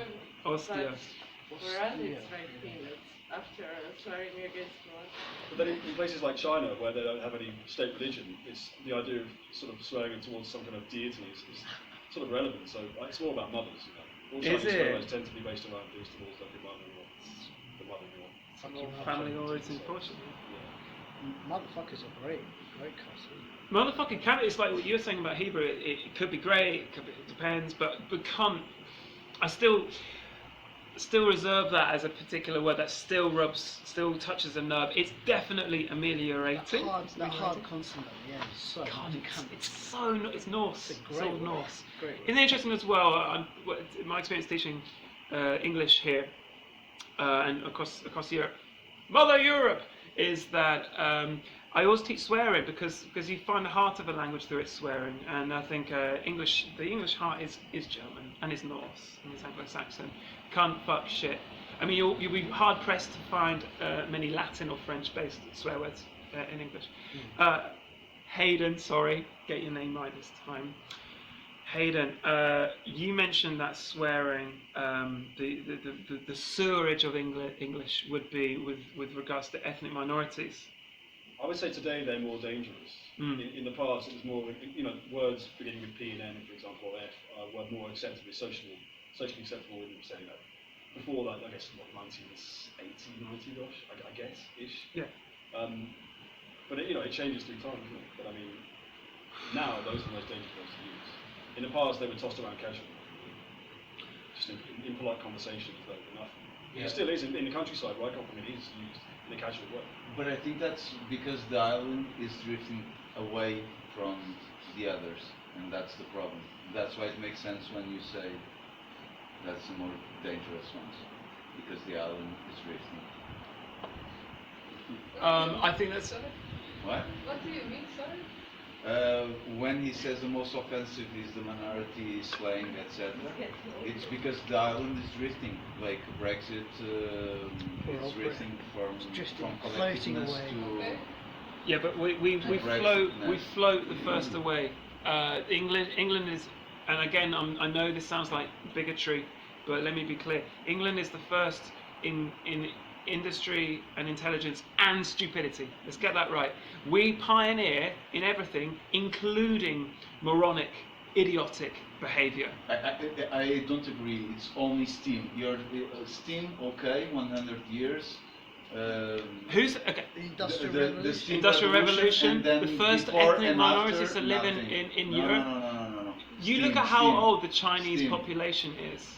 C: But
A: Hostia.
C: for us it's like peanuts. After swearing against God.
E: But then in places like China, where they don't have any state religion, it's the idea of sort of swearing towards some kind of deity is sort of relevant. So it's more about mothers, you know. All
A: Is
E: Chinese
A: it?
E: photos tend to be based around vegetables like your mother or the mother-in-law.
G: Fucking
A: Family
G: hell.
A: origins in Portugal.
G: Motherfuckers are great cuss.
A: Motherfucking cunt, it's like what you were saying about Hebrew, it could be great, it depends, but cunt, I still reserve that as a particular word that still touches a nerve. It's definitely ameliorating.
G: That hard consonant, yeah, it's so
A: Cunt,
G: cunt.
A: it's Norse,
G: It's a
A: it's
G: great
A: all
G: word.
A: Norse.
G: Great.
A: Isn't it interesting as well, in my experience teaching English here, and across Europe, Mother Europe, is that I always teach swearing because you find the heart of a language through its swearing, and I think the English heart is German and is Norse and is Anglo-Saxon. Cunt, fuck, shit. I mean, you'll be hard pressed to find many Latin or French-based swear words in English. Hayden, sorry, get your name right this time. Hayden, you mentioned that swearing, the sewerage of English would be with regards to ethnic minorities.
E: I would say today they're more dangerous.
A: Mm.
E: In the past, it was more, words beginning with P and N, for example, or F, were more acceptable, socially acceptable in saying that. Before that, I guess, 1980, 90-ish, I guess, ish.
A: Yeah.
E: But it changes through time, doesn't it? But I mean, now those are the most dangerous words to use. In the past, they were tossed around casually, just in polite conversation, as though nothing.
D: Yeah.
E: It still is in the countryside where I come from. It is used in a casual way.
D: But I think that's because the island is drifting away from the others, and that's the problem. That's why it makes sense when you say that's the more dangerous ones, because the island is drifting.
A: I think that's.
F: Sorry?
D: What?
F: What do you mean, sorry?
D: When he says the most offensive is the minority slang, etc., it's because the island is drifting, like Brexit is drifting from
G: floating
D: collectiveness
G: away.
D: to...
F: Okay.
A: Yeah, but we float the first away. England is, and again, I know this sounds like bigotry, but let me be clear. England is the first in industry and intelligence and stupidity. Let's get that right. We pioneer in everything, including moronic, idiotic behaviour.
D: I don't agree. It's only steam. Steam, okay, 100 years.
A: Who's okay?
G: The Industrial
D: The
G: Revolution.
D: steam
A: Industrial Revolution,
D: and then
A: the first
D: before
A: ethnic
D: and
A: minorities
D: after,
A: to live
D: nothing.
A: in
D: No,
A: Europe.
D: No.
A: You
D: Steam,
A: look at how
D: steam.
A: old the Chinese
D: Steam.
A: population is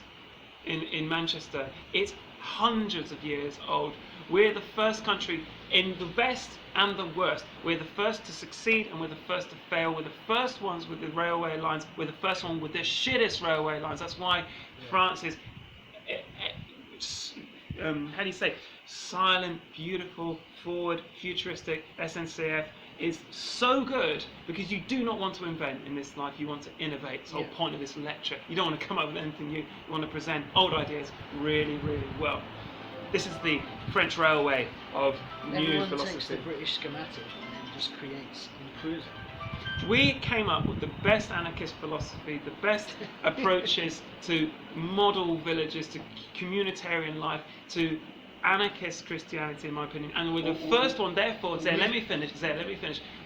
A: in Manchester. It's hundreds of years old. We're the first country in the best and the worst. We're the first to succeed and we're the first to fail. We're the first ones with the railway lines. We're the first one with the shittest railway lines. That's why France is, how do you say, silent, beautiful, forward, futuristic, SNCF is so good, because you do not want to invent in this life, you want to innovate. It's the whole point of this lecture. You don't want to come up with anything new, you want to present old ideas really, really well. This is the French railway of new
G: Everyone
A: philosophy.
G: takes the British schematic and then just creates and improves it.
A: We came up with the best anarchist philosophy, the best approaches to model villages, to communitarian life, to anarchist Christianity, in my opinion, and we're the first one, therefore, let me finish,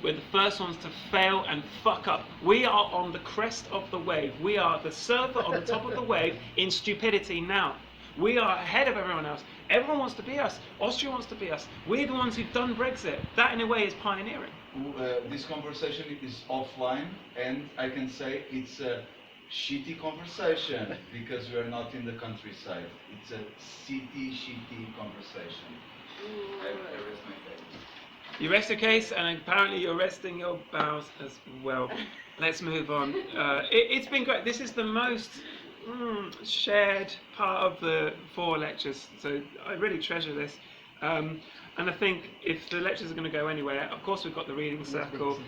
A: we're the first ones to fail and fuck up. We are on the crest of the wave. We are the surfer on the top of the wave in stupidity now. We are ahead of everyone else. Everyone wants to be us. Austria wants to be us. We're the ones who've done Brexit. That, in a way, is pioneering.
D: This conversation is offline, and I can say it's a shitty conversation because we are not in the countryside. It's a shitty conversation. I rest my case.
A: You rest your case, and apparently you're resting your bowels as well. Let's move on. It's been great. This is the most shared part of the 4 lectures, so I really treasure this. And I think if the lectures are going to go anywhere, of course we've got the reading circle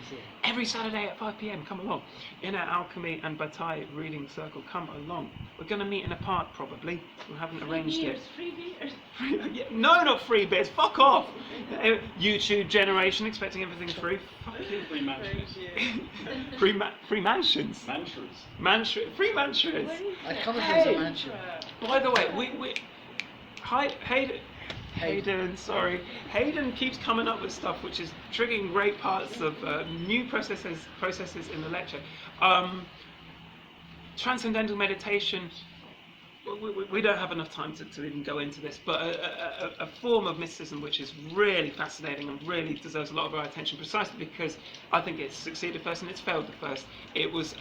A: every Saturday at 5 p.m. Come along. In our Alchemy and Bataille reading circle, come along. We're going to meet in a park probably. We haven't arranged it.
C: Free beers.
A: Yeah, no, not free beers. Fuck off. YouTube generation expecting everything free. Fuck you.
E: Free mansions.
A: Free mansions.
E: Mantras.
A: Free mantras.
G: I come if there's a mansion.
A: By the way, Hayden keeps coming up with stuff which is triggering great parts of new processes in the lecture. Transcendental meditation. We don't have enough time to even go into this, but a form of mysticism which is really fascinating and really deserves a lot of our attention, precisely because I think it's succeeded first and it's failed the first. It was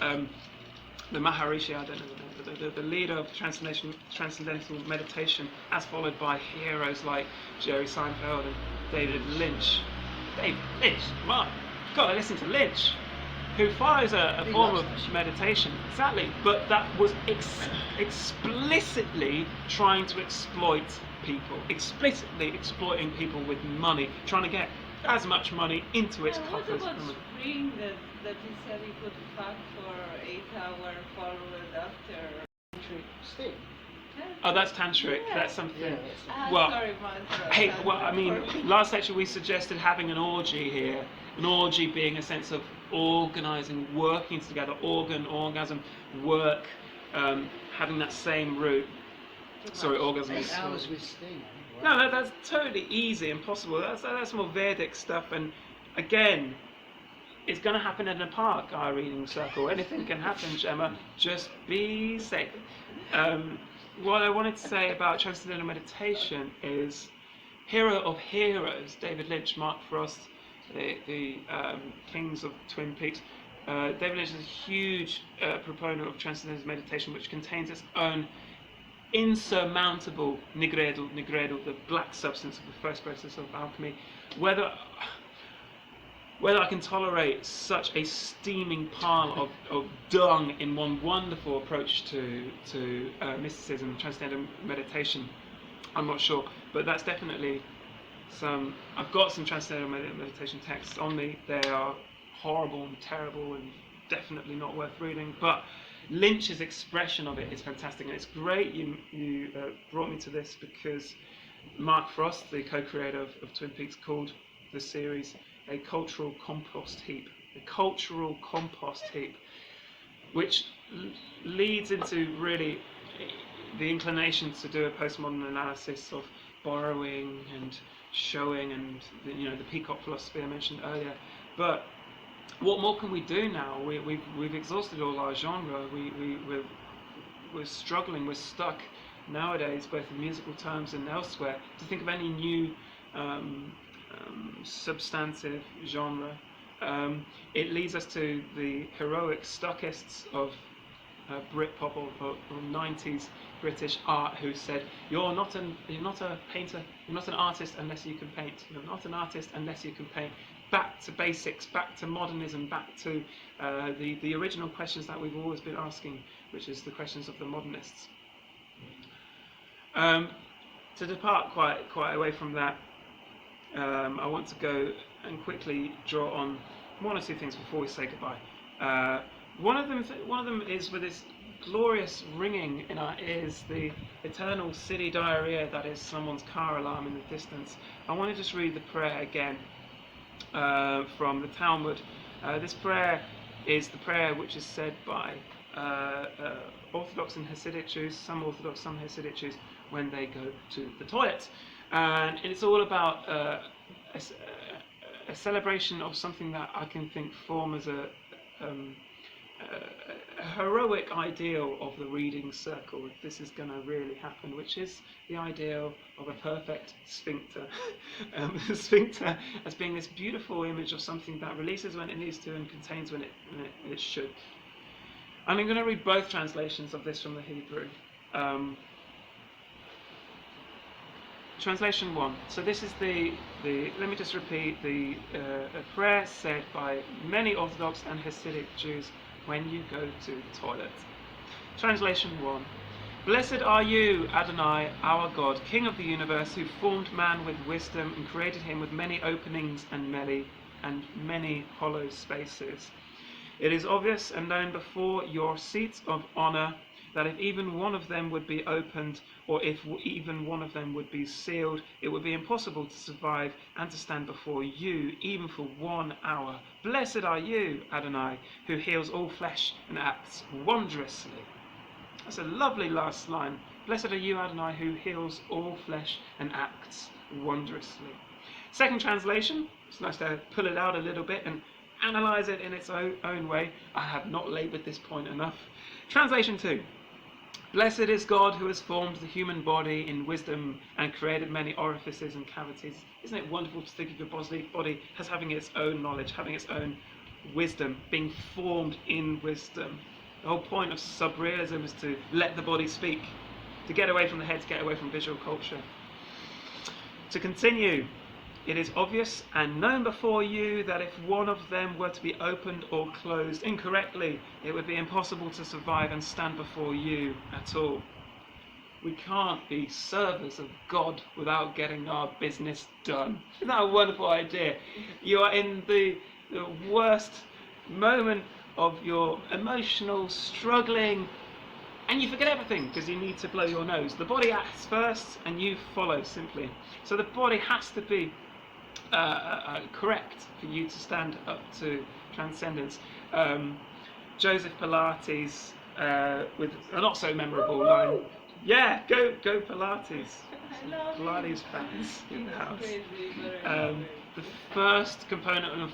A: the Maharishi, I don't know, the leader of transcendental meditation, as followed by heroes like Jerry Seinfeld and David Lynch. David Lynch, right? Gotta listen to Lynch, who follows a form of meditation, exactly, but that was explicitly trying to exploit people, explicitly exploiting people with money, trying to get as much money into its coffers.
C: What about Spring that he said he could fuck for 8 hours followed after?
G: Sting.
A: Oh, that's tantric.
C: Yeah.
A: That's something.
G: Yeah,
A: Well,
C: sorry, mantra.
A: hey, well, I mean, last lecture we suggested having an orgy here. An orgy being a sense of organising, working together, orgasm, work, having that same root. Sorry, orgasm.
G: 8 hours with Sting.
A: No, that's totally easy and possible. That's more Vedic stuff, and again, it's going to happen in a park, our reading circle. Anything can happen, Gemma. Just be safe. What I wanted to say about transcendental meditation is hero of heroes, David Lynch, Mark Frost, the kings of Twin Peaks. David Lynch is a huge proponent of transcendental meditation, which contains its own insurmountable nigredo, the black substance of the first process of alchemy. Whether I can tolerate such a steaming pile of dung in one wonderful approach to mysticism, transcendental meditation, I'm not sure, but that's definitely some. I've got some transcendental meditation texts on me. They are horrible and terrible and definitely not worth reading, but Lynch's expression of it is fantastic, and it's great you brought me to this because Mark Frost, the co-creator of Twin Peaks, called the series a cultural compost heap. A cultural compost heap, which leads into really the inclination to do a postmodern analysis of borrowing and showing and the peacock philosophy I mentioned earlier. But what more can we do now? We've exhausted all our genre. We're struggling. We're stuck nowadays, both in musical terms and elsewhere, to think of any new substantive genre. It leads us to the heroic stockists of Britpop or 90s British art who said, you're not a painter, you're not an artist unless you can paint, you're not an artist unless you can paint. Back to basics, back to modernism, back to the original questions that we've always been asking, which is the questions of the modernists. To depart quite away from that, I want to go and quickly draw on one or two things before we say goodbye. One of them is with this glorious ringing in our ears, the eternal city diarrhea that is someone's car alarm in the distance. I want to just read the prayer again from the Talmud. This prayer is the prayer which is said by Orthodox and Hasidic Jews, some Orthodox, some Hasidic Jews, when they go to the toilet. And it's all about a celebration of something that I can think form as a heroic ideal of the reading circle, if this is going to really happen, which is the ideal of a perfect sphincter. The sphincter as being this beautiful image of something that releases when it needs to and contains when it should. And I'm going to read both translations of this from the Hebrew. Translation 1. So this is the let me just repeat, a prayer said by many Orthodox and Hasidic Jews when you go to the toilet. Translation 1. Blessed are you, Adonai, our God, King of the universe, who formed man with wisdom and created him with many openings and many hollow spaces. It is obvious and known before your seats of honor that if even one of them would be opened, or if even one of them would be sealed, it would be impossible to survive and to stand before you, even for 1 hour. Blessed are you, Adonai, who heals all flesh and acts wondrously. That's a lovely last line. Blessed are you, Adonai, who heals all flesh and acts wondrously. Second translation, it's nice to pull it out a little bit and analyze it in its own way. I have not laboured this point enough. Translation 2. Blessed is God who has formed the human body in wisdom and created many orifices and cavities. Isn't it wonderful to think of your body as having its own knowledge, having its own wisdom, being formed in wisdom? The whole point of subrealism is to let the body speak, to get away from the head, to get away from visual culture. To continue, it is obvious and known before you that if one of them were to be opened or closed incorrectly, it would be impossible to survive and stand before you at all. We can't be servers of God without getting our business done. Isn't that a wonderful idea? You are in the worst moment of your emotional struggling, and you forget everything because you need to blow your nose. The body acts first and you follow simply. So the body has to be correct for you to stand up to transcendence. Joseph Pilates with a not so memorable line. Yeah, go Pilates. Pilates fans in the house. The first component of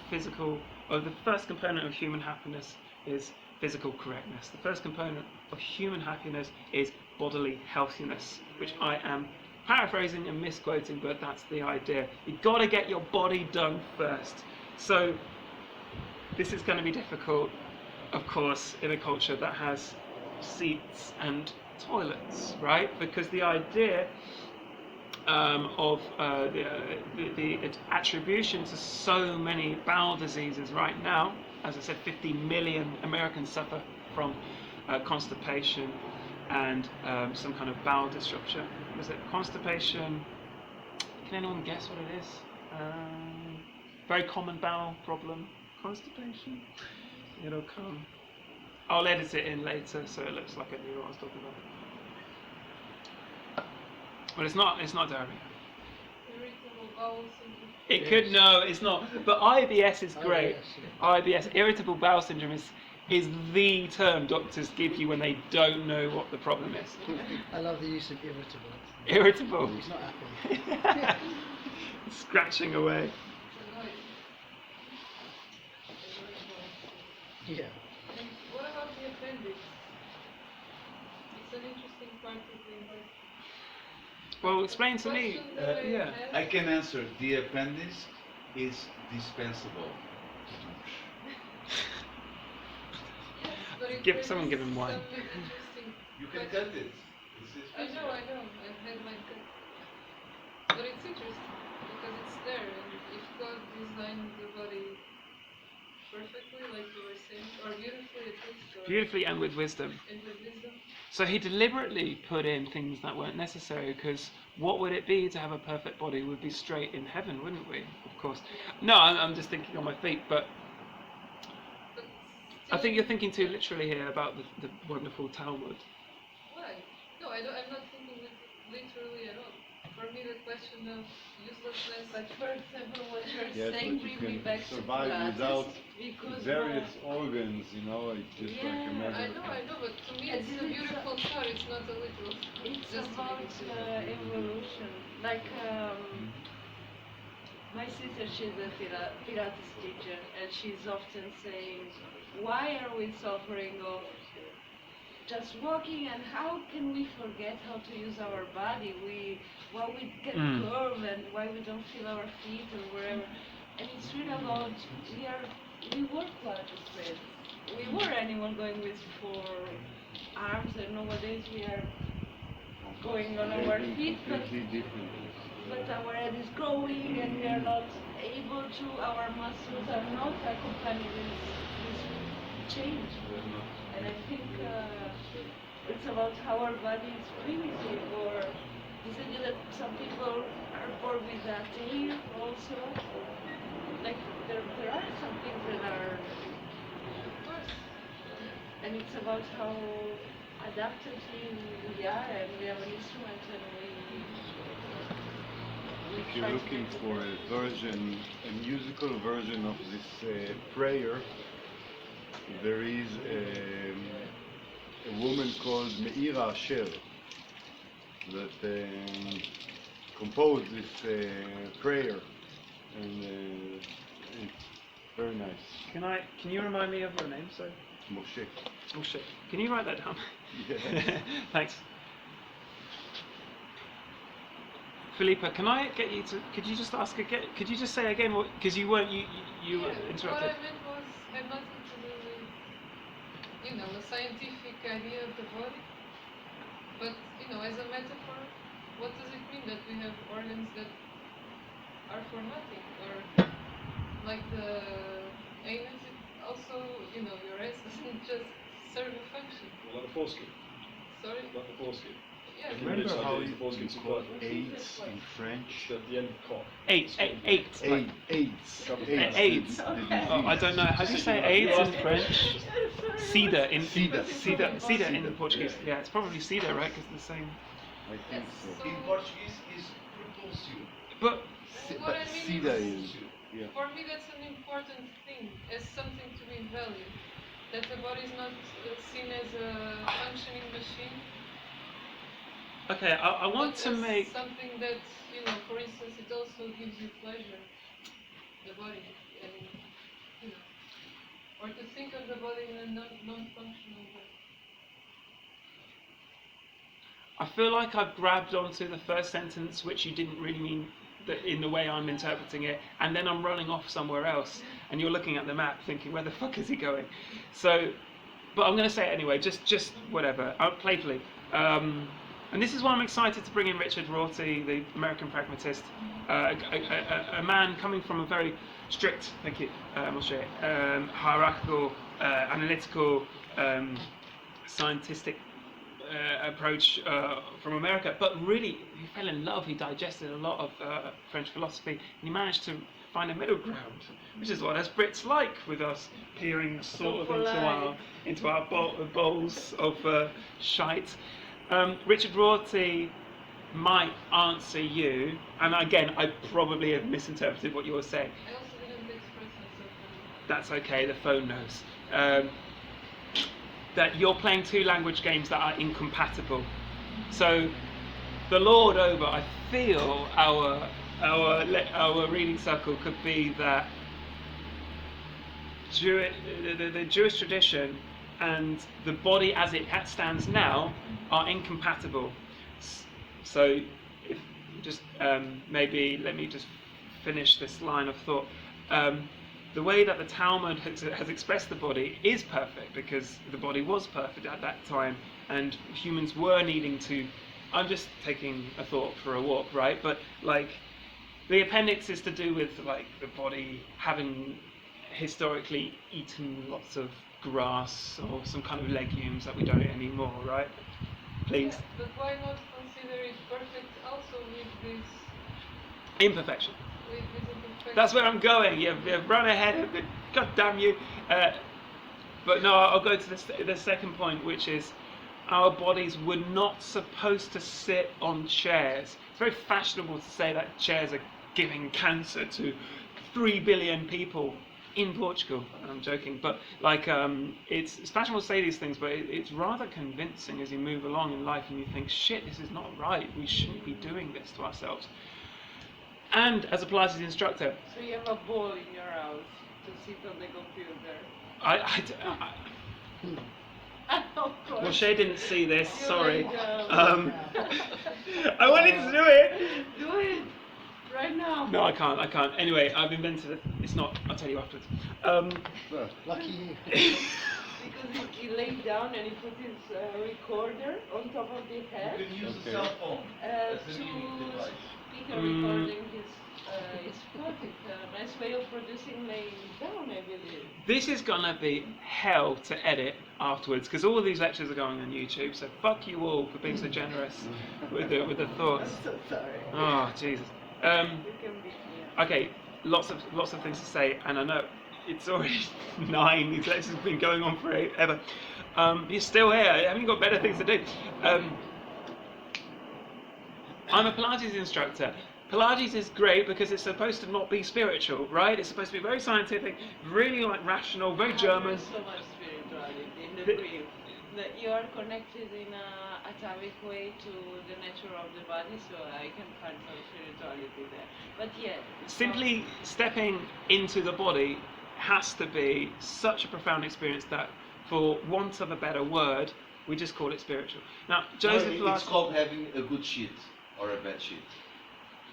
A: human happiness is physical correctness. The first component of human happiness is bodily healthiness, which I am paraphrasing and misquoting, but that's the idea. You've got to get your body done first. So this is going to be difficult, of course, in a culture that has seats and toilets, right? Because the idea of the attribution to so many bowel diseases right now, as I said, 50 million Americans suffer from constipation and some kind of bowel disruption. Is it constipation? Can anyone guess what it is? Very common bowel problem. Constipation. It'll come. I'll edit it in later so it looks like I knew what I was talking about. But it's not diarrhea.
F: Irritable bowel syndrome.
A: It could, no, it's not. But IBS is great. IBS, irritable bowel syndrome, is the term doctors give you when they don't know what the problem is.
G: I love the use of irritable.
A: Irritable.
G: It's not happy.
A: Scratching away.
G: Yeah.
F: And what about the appendix? It's an interesting part of the investment.
A: Well, explain to me. Yeah.
D: I can answer. The appendix is dispensable.
F: But it
A: Someone give him wine.
F: something interesting.
D: You can
F: But
D: cut it.
F: I know, I've had my cut. But it's interesting because it's there, and if God designed the body perfectly, like you were saying, or beautifully at least, or
A: Beautifully and with wisdom.
F: and with wisdom,
A: So he deliberately put in things that weren't necessary, because what would it be to have a perfect body? We'd be straight in heaven, wouldn't we? Of course. No, I'm just thinking on my feet, but
F: but
A: I think you're
F: still-
A: thinking too literally here about the wonderful Talmud.
F: Why? No, I'm not thinking literally at all. For me, the question of uselessness.
C: But for example, what you're
B: Yes,
C: saying
B: but you
C: bring me
B: can
C: back to
B: survive
C: Pilates,
B: without
C: because
B: various organs, you know, it's just like a
C: Yeah,
B: matter
F: I know, but to me
C: And
F: it's
C: this
F: a
C: is
F: beautiful thought. It's not a literal thought.
C: it's
F: Just to
C: about
F: make it clear.
C: evolution. Like my sister, she's a Pilates teacher, and she's often saying, "Why are we suffering of just walking, and how can we forget how to use our body? Why we get curve, and why we don't feel our feet or wherever." And it's really about we were quadrupeds. We were animal going with 4 arms, and nowadays we are going on our feet,
B: completely different.
C: but our head is growing, and we are not able to. Our muscles are not accompanying this change. And I think it's about how our body is primitive, or isn't it that some people are born with a tail also? Like there are some things that are,
F: Of course.
C: and it's about how adapted we are, and we have an instrument, and we
B: If you're looking for a musical version of this prayer, there is a woman called Meira Asher that composed this prayer, and it's very nice.
A: Can you remind me of your name, sorry?
B: Moshe.
A: Oh shit. Can you write that down?
B: Yeah.
A: Thanks. Philippa, can I get you to? Could you just ask again? Could you just say again what? Because you weren't. You were
F: Yeah,
A: interrupted.
F: what I meant had nothing to do with, a scientific idea of the body, but, as a metaphor, what does it mean that we have organs that are for nothing, or like the anus, it also, your ass doesn't just serve a function.
E: Well, like the foreskin.
F: Sorry?
E: Like the foreskin.
F: Yeah.
B: Remember how you
E: Foreskin
B: call
E: superfluous.
B: AIDS in French?
E: At the end of cock.
A: AIDS.
B: AIDS. AIDS.
A: AIDS.
B: The
A: Oh, I
B: disease.
A: don't know. How do you say AIDS in French? Cedar in
B: Cedar.
A: Cedar in Portuguese. Yeah, it's probably cedar, right? Because the same.
B: I think so.
D: In Portuguese is propulsio.
A: But
F: What I
B: But
F: mean
B: SIDA
F: is-
B: is, yeah.
F: For me, that's an important thing, as something to be valued. That the body is not seen as a functioning machine,
A: okay, I want
F: but
A: to
F: as
A: make.
F: something that, for instance, it also gives you pleasure, the body, and, or to think of the body in a non-functional way.
A: I feel like I've grabbed onto the first sentence, which you didn't really mean that in the way I'm interpreting it, and then I'm running off somewhere else, and you're looking at the map thinking, where the fuck is he going? So, but I'm going to say it anyway, just whatever, playfully. And this is why I'm excited to bring in Richard Rorty, the American pragmatist, a man coming from a very strict, thank you, Moshe, hierarchical, analytical, scientific approach from America, but really he fell in love. He digested a lot of French philosophy, and he managed to find a middle ground, which is what us Brits like, with us peering sort of into our bowls of shite. Richard Rorty might answer you, and again, I probably have misinterpreted what you were saying.
F: I also didn't express myself very
A: That's okay. The phone knows. That you're playing two language games that are incompatible. So, the Lord over, I feel our reading circle could be that the Jewish tradition and the body as it stands now are incompatible. So, if just maybe let me just finish this line of thought. the way that the Talmud has expressed the body is perfect because the body was perfect at that time, and humans were needing to. I'm just taking a thought for a walk, right? But like, the appendix is to do with like the body having historically eaten lots of grass or some kind of legumes that we don't eat anymore, right? Please.
F: Yeah, but why not consider it perfect also with this
A: Imperfection.
F: imperfection?
A: That's where I'm going. You've run ahead of it. God damn you. But no, I'll go to the second point, which is our bodies were not supposed to sit on chairs. It's very fashionable to say that chairs are giving cancer to 3 billion people in Portugal. I'm joking, but like it's fashionable to say these things, but it's rather convincing as you move along in life and you think, shit, this is not right. We shouldn't be doing this to ourselves. And as a Pilates instructor,
C: So you have a ball in your house to sit on the computer. Of course.
A: well, Shay didn't see this.
C: You
A: Sorry.
C: lay down.
A: I wanted to do it.
C: Do it right now.
A: No, I can't. Anyway, I've invented it. It's not. I'll tell you afterwards.
B: Well,
G: Lucky you.
C: Because he laid down and he put his recorder on top of the head
D: You can use
B: Okay.
D: a cell phone as a
C: to
D: mini device.
C: speaker recording his. It's perfect. A nice way of producing laying down, I believe.
A: This is gonna be hell to edit afterwards because all of these lectures are going on YouTube. So fuck you all for being so generous with the thoughts.
C: I'm so sorry.
A: Oh Jesus.
C: You can be. Yeah.
A: Okay, lots of things to say, and I know it's already 9. These lectures have been going on forever. You're still here. Haven't you got better things to do? I'm a Pilates instructor. Pilates is great because it's supposed to not be spiritual, right? It's supposed to be very scientific, really like rational, very German.
C: There's so much spirituality in the
A: The-
C: breath. That you are connected in a atomic way to the nature of the body, so I can find some spirituality there. But yeah,
A: Simply stepping into the body has to be such a profound experience that, for want of a better word, we just call it spiritual. Now, Joseph
D: It's
A: Pilates,
D: called having a good sheet or a bad sheet.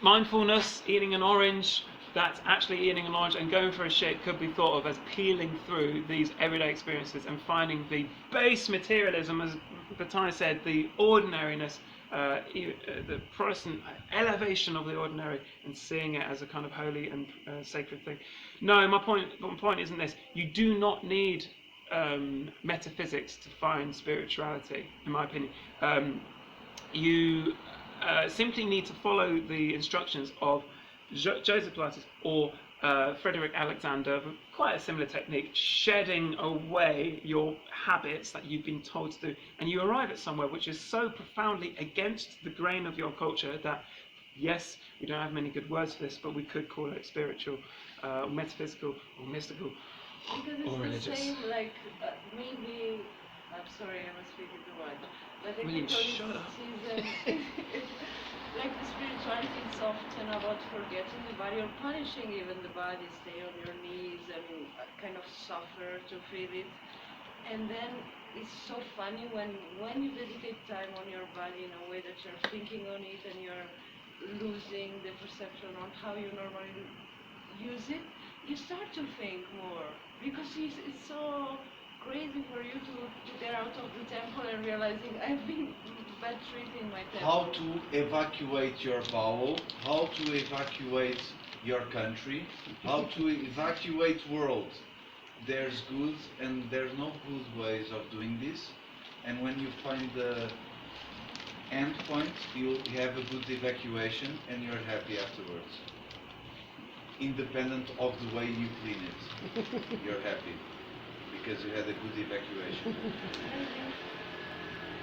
A: mindfulness, eating an orange, that's actually eating an orange, and going for a shit could be thought of as peeling through these everyday experiences and finding the base materialism, as Bataille said, the ordinariness, the Protestant elevation of the ordinary, and seeing it as a kind of holy and sacred thing. No, my point isn't this. You do not need metaphysics to find spirituality, in my opinion. You simply need to follow the instructions of Joseph Pilates or Frederick Alexander, with quite a similar technique, shedding away your habits that you've been told to do, and you arrive at somewhere which is so profoundly against the grain of your culture that, yes, we don't have many good words for this, but we could call it spiritual, metaphysical, or mystical,
C: because
A: or
C: it's the
A: religious.
C: same, like maybe. I'm sorry, I'm not speaking too much. But the
A: William, shut up.
C: Catholicism, like the spirituality is often about forgetting the body or punishing even the body, stay on your knees and kind of suffer to feel it. And then it's so funny when you dedicate time on your body in a way that you're thinking on it and you're losing the perception on how you normally use it, you start to think more because it's so crazy for you to get out of the temple and realizing I've been bad treating my temple.
D: How to evacuate your bowel, how to evacuate your country, how to evacuate world. There's good and there's no good ways of doing this, and when you find the end point, you have a good evacuation and you're happy afterwards. Independent of the way you clean it, you're happy because you had a good evacuation.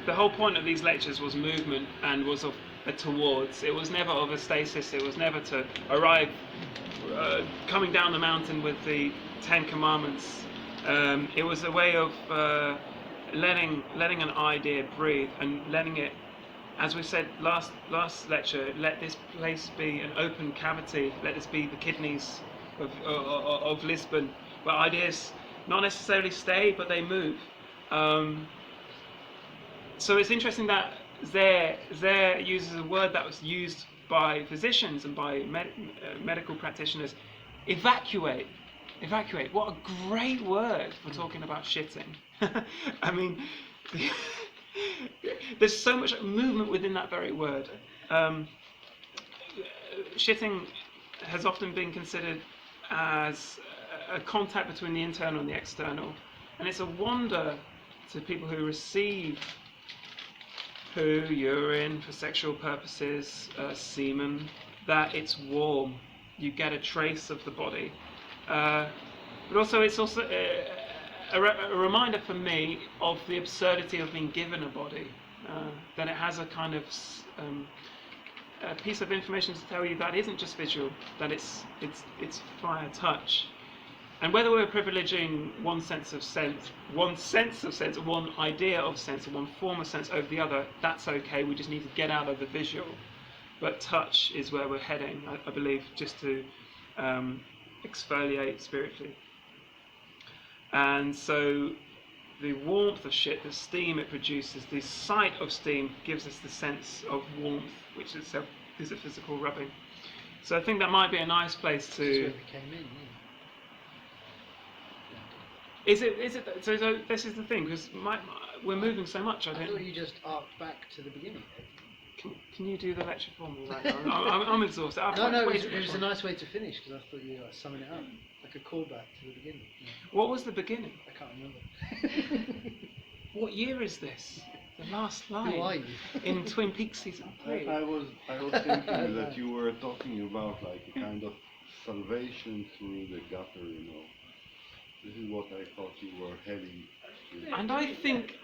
A: The whole point of these lectures was movement and was of a towards. It was never of a stasis. It was never to arrive coming down the mountain with the 10 Commandments. It was a way of letting an idea breathe and letting it, as we said last lecture, let this place be an open cavity. Let this be the kidneys of Lisbon, where ideas not necessarily stay, but they move. So it's interesting that there uses a word that was used by physicians and by medical practitioners, evacuate. Evacuate. What a great word for talking about shitting. I mean, there's so much movement within that very word. Shitting has often been considered as a contact between the internal and the external, and it's a wonder to people who receive poo, urine for sexual purposes, semen, that it's warm. You get a trace of the body, but also it's also a reminder for me of the absurdity of being given a body, that it has a kind of a piece of information to tell you that isn't just visual, that it's via touch. And whether we're privileging one idea of sense, or one form of sense over the other, that's okay. We just need to get out of the visual. But touch is where we're heading, I believe, just to exfoliate spiritually. And so the warmth of shit, the steam it produces, the sight of steam gives us the sense of warmth, which is a physical rubbing. So I think that might be a nice place to.
G: That's where we came in.
A: Is it? So this is the thing, because we're moving so much.
G: I thought you just arced back to the beginning.
A: Can you do the lecture for me right now? I'm exhausted.
G: No, it was a nice way to finish, because I thought you were summing it up, like a callback to the beginning. Yeah.
A: What was the beginning?
G: I can't remember.
A: What year is this? The last line.
G: Who are you?
A: In Twin Peaks season 3.
B: I was thinking that you were talking about like a kind of salvation through the gutter, you know. This is what I thought you were heading to.
A: And I think,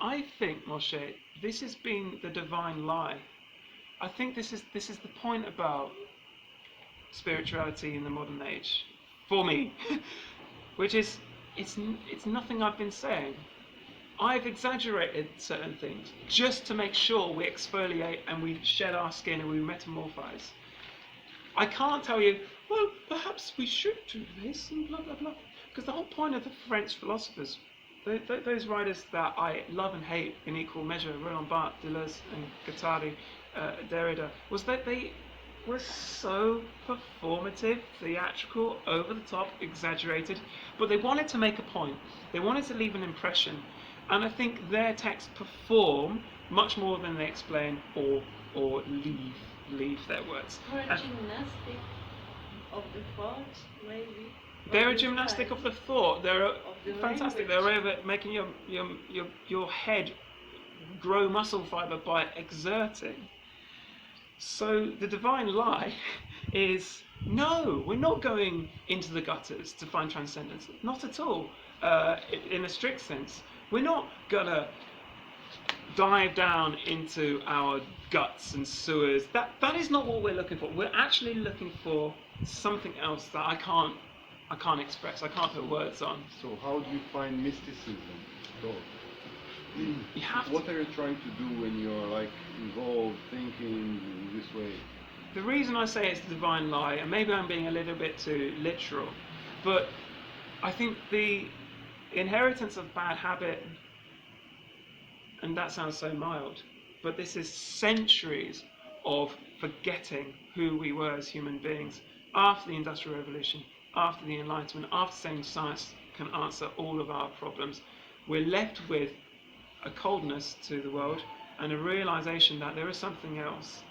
A: Moshe, this has been the divine lie. I think this is the point about spirituality in the modern age, for me, which is it's nothing I've been saying. I've exaggerated certain things just to make sure we exfoliate and we shed our skin and we metamorphise. I can't tell you, well, perhaps we should do this and blah blah blah, because the whole point of the French philosophers, those writers that I love and hate in equal measure, Roland Barthes, Deleuze and Guattari, Derrida, was that they were so performative, theatrical, over the top, exaggerated, but they wanted to make a point. They wanted to leave an impression, and I think their texts perform much more than they explain or leave their words.
C: Or a gymnastic of the thought, maybe.
A: They're a gymnastic of the thought. They're
C: the
A: fantastic.
C: language.
A: They're a way of making your head grow muscle fiber by exerting. So the divine lie is, no, we're not going into the gutters to find transcendence. Not at all. In a strict sense, we're not gonna dive down into our guts and sewers. That is not what we're looking for. We're actually looking for something else that I can't express. I can't put words on.
B: So how do you find mysticism? So,
A: You have
B: what are you trying to do when you're like involved, thinking in this way?
A: The reason I say it's the divine lie, and maybe I'm being a little bit too literal, but I think the inheritance of bad habit, and that sounds so mild, but this is centuries of forgetting who we were as human beings after the Industrial Revolution, after the Enlightenment, after saying science can answer all of our problems. We're left with a coldness to the world and a realization that there is something else,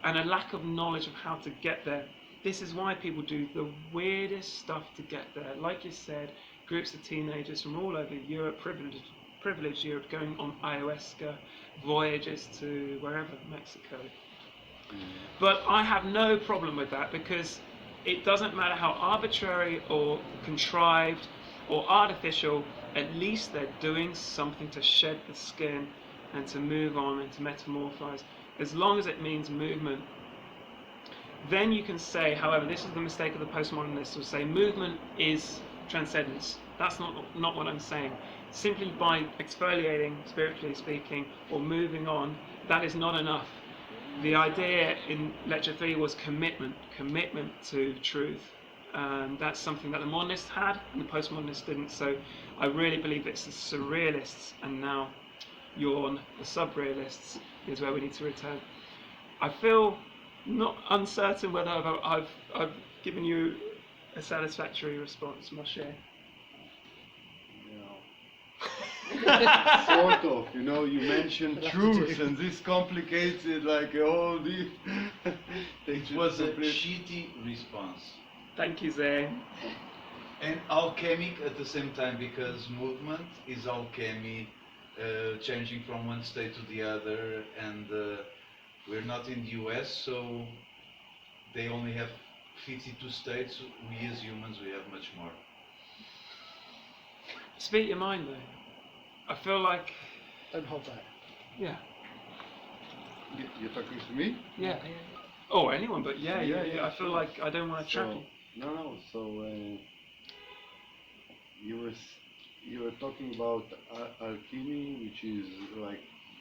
A: and a lack of knowledge of how to get there. This is why people do the weirdest stuff to get there. Like you said, groups of teenagers from all over Europe, privileged Europe, going on ayahuasca voyages to wherever, Mexico. But I have no problem with that, because it doesn't matter how arbitrary or contrived or artificial, at least they're doing something to shed the skin and to move on and to metamorphise. As long as it means movement, then you can say, however, this is the mistake of the postmodernists, who say movement is transcendence. That's not what I'm saying. Simply by exfoliating, spiritually speaking, or moving on, that is not enough. The idea in lecture 3 was commitment to truth. That's something that the modernists had and the postmodernists didn't. So I really believe it's the surrealists, and now yawn, the subrealists, is where we need to return. I feel not uncertain whether I've given you a satisfactory response, Moshe?
B: Sort of, you mentioned
G: We'll have to
B: truth,
G: do.
B: and this complicates it like a whole deep.
D: It was a shitty response.
A: Thank you, Zane.
D: And alchemic at the same time, because movement is alchemy, changing from one state to the other, and we're not in the US, so they only have 52 states. We as humans, we have much more.
A: Speak your mind, though. I feel like,
G: Don't hold back.
A: yeah,
B: You're talking to me?
A: yeah. Or anyone, but yeah. I feel
B: sure.
A: like I don't want to trap you.
B: No. So you were talking about alchemy, which is like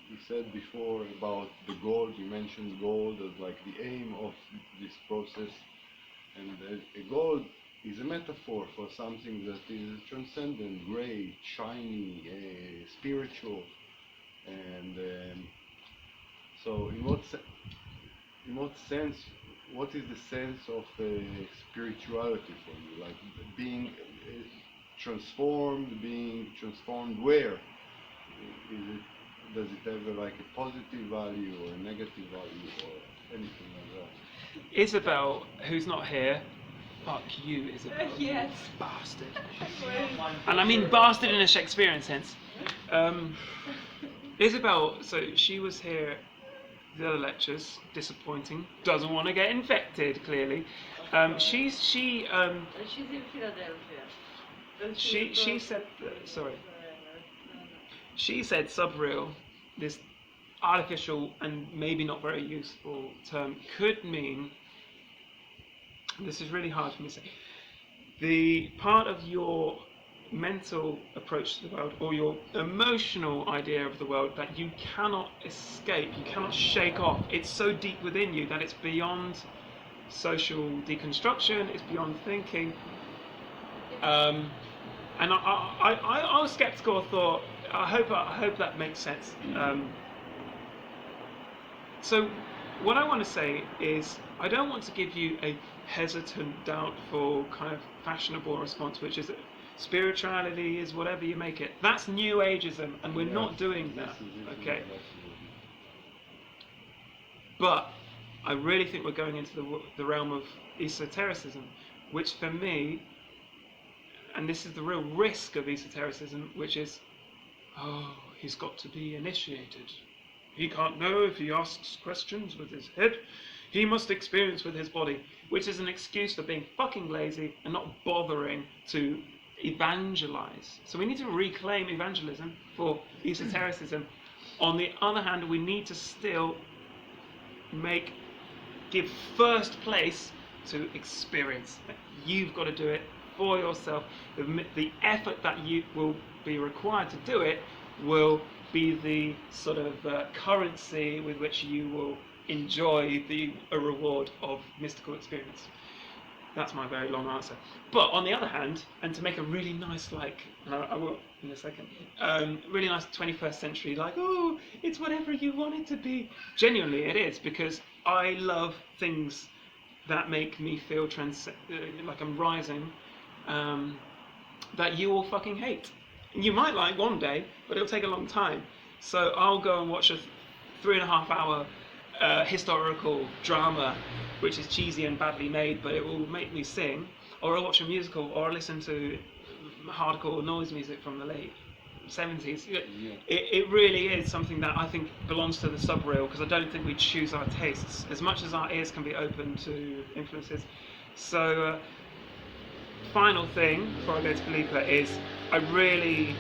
B: you said before about the gold. You mentioned gold as like the aim of this process, and a gold is a metaphor for something that is transcendent, great, shiny, spiritual, and so in what sense? What is the sense of spirituality for you? Like being being transformed where? Does it have like a positive value or a negative value or anything like that?
A: Isabel, who's not here, fuck you, Isabel.
C: Yes.
A: Bastard.
C: Well,
A: And I mean bastard in a Shakespearean sense. Isabel, so she was here the other lectures, disappointing, doesn't want to get infected, clearly. She's
C: she's in Philadelphia. But
A: she said, sorry, she said subreal, this artificial and maybe not very useful term, could mean, this is really hard for me to say, the part of your mental approach to the world or your emotional idea of the world that you cannot escape, you cannot shake off. It's so deep within you that it's beyond social deconstruction, it's beyond thinking. And I was skeptical. I thought, I hope that makes sense. So what I want to say is, I don't want to give you a hesitant, doubtful, kind of fashionable response, which is that spirituality is whatever you make it. That's New Ageism, and we're not doing that. Okay. But I really think we're going into the realm of esotericism, which for me, and this is the real risk of esotericism, which is, oh, he's got to be initiated. He can't know if he asks questions with his head. He must experience with his body, which is an excuse for being fucking lazy and not bothering to evangelize. So we need to reclaim evangelism for esotericism. On the other hand, we need to still give first place to experience. You've got to do it for yourself. The effort that you will be required to do it will be the sort of currency with which you will enjoy a reward of mystical experience. That's my very long answer. But on the other hand, and to make a really nice, I will in a second, really nice 21st century, oh, it's whatever you want it to be. Genuinely, it is, because I love things that make me feel like I'm rising, that you all fucking hate. You might like one day, but it'll take a long time. So I'll go and watch a 3.5 hour historical drama, which is cheesy and badly made, but it will make me sing, or I'll watch a musical, or I'll listen to hardcore noise music from the late 70s. It really is something that I think belongs to the subreal, because I don't think we choose our tastes as much as our ears can be open to influences. So final thing before I go to Felipe is, I really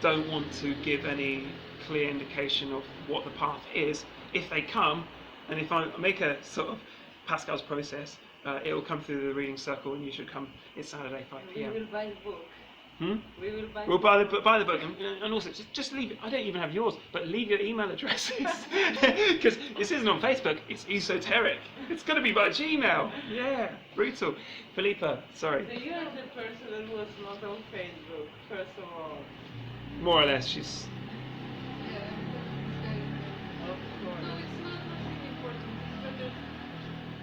A: don't want to give any clear indication of what the path is. If they come, and if I make a sort of Pascal's process, it will come through the reading circle, and you should come. It's Saturday, 5 p.m.
C: We will buy the book. We will buy.
A: We'll buy the book, and also just leave it. I don't even have yours, but leave your email addresses, because this isn't on Facebook. It's esoteric. It's going to be by Gmail. Yeah, brutal. Felipe, sorry.
C: So you are the person who was not on Facebook, first of all.
A: More or less, she's.
F: Yeah,
C: Of course.
F: no, it's not really important. It's better.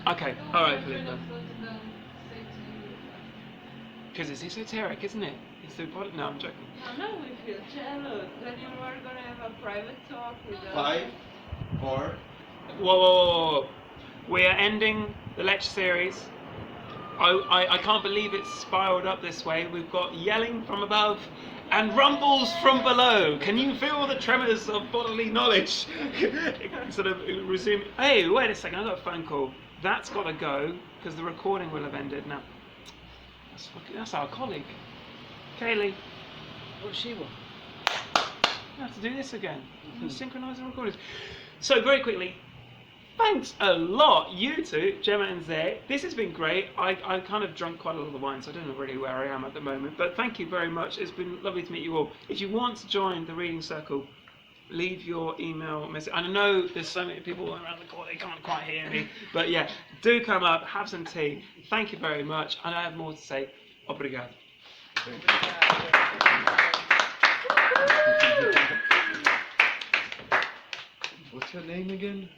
A: Okay, all right,
F: Felipe.
A: Felipe. Because it's esoteric, isn't it? It's the body. No, I'm joking.
C: No, we feel jealous. Then you are gonna have a private talk with us.
D: 5, 4.
A: Whoa. We are ending the lecture series. I can't believe it's spiraled up this way. We've got yelling from above and rumbles from below. Can you feel the tremors of bodily knowledge? Sort of resume. Hey, wait a second, I got a phone call. That's got to go because the recording will have ended now. That's our colleague. Kaylee,
G: What she want?
A: we have to do this again. Synchronise the recordings. So very quickly, thanks a lot, you two, Gemma and Zay. This has been great. I kind of drunk quite a lot of the wine, so I don't know really where I am at the moment. But thank you very much. It's been lovely to meet you all. If you want to join the reading circle, leave your email message. I know there's so many people around the corner, they can't quite hear me. But yeah, do come up, have some tea. Thank you very much. And I have more to say. Obrigado.
B: What's your name again?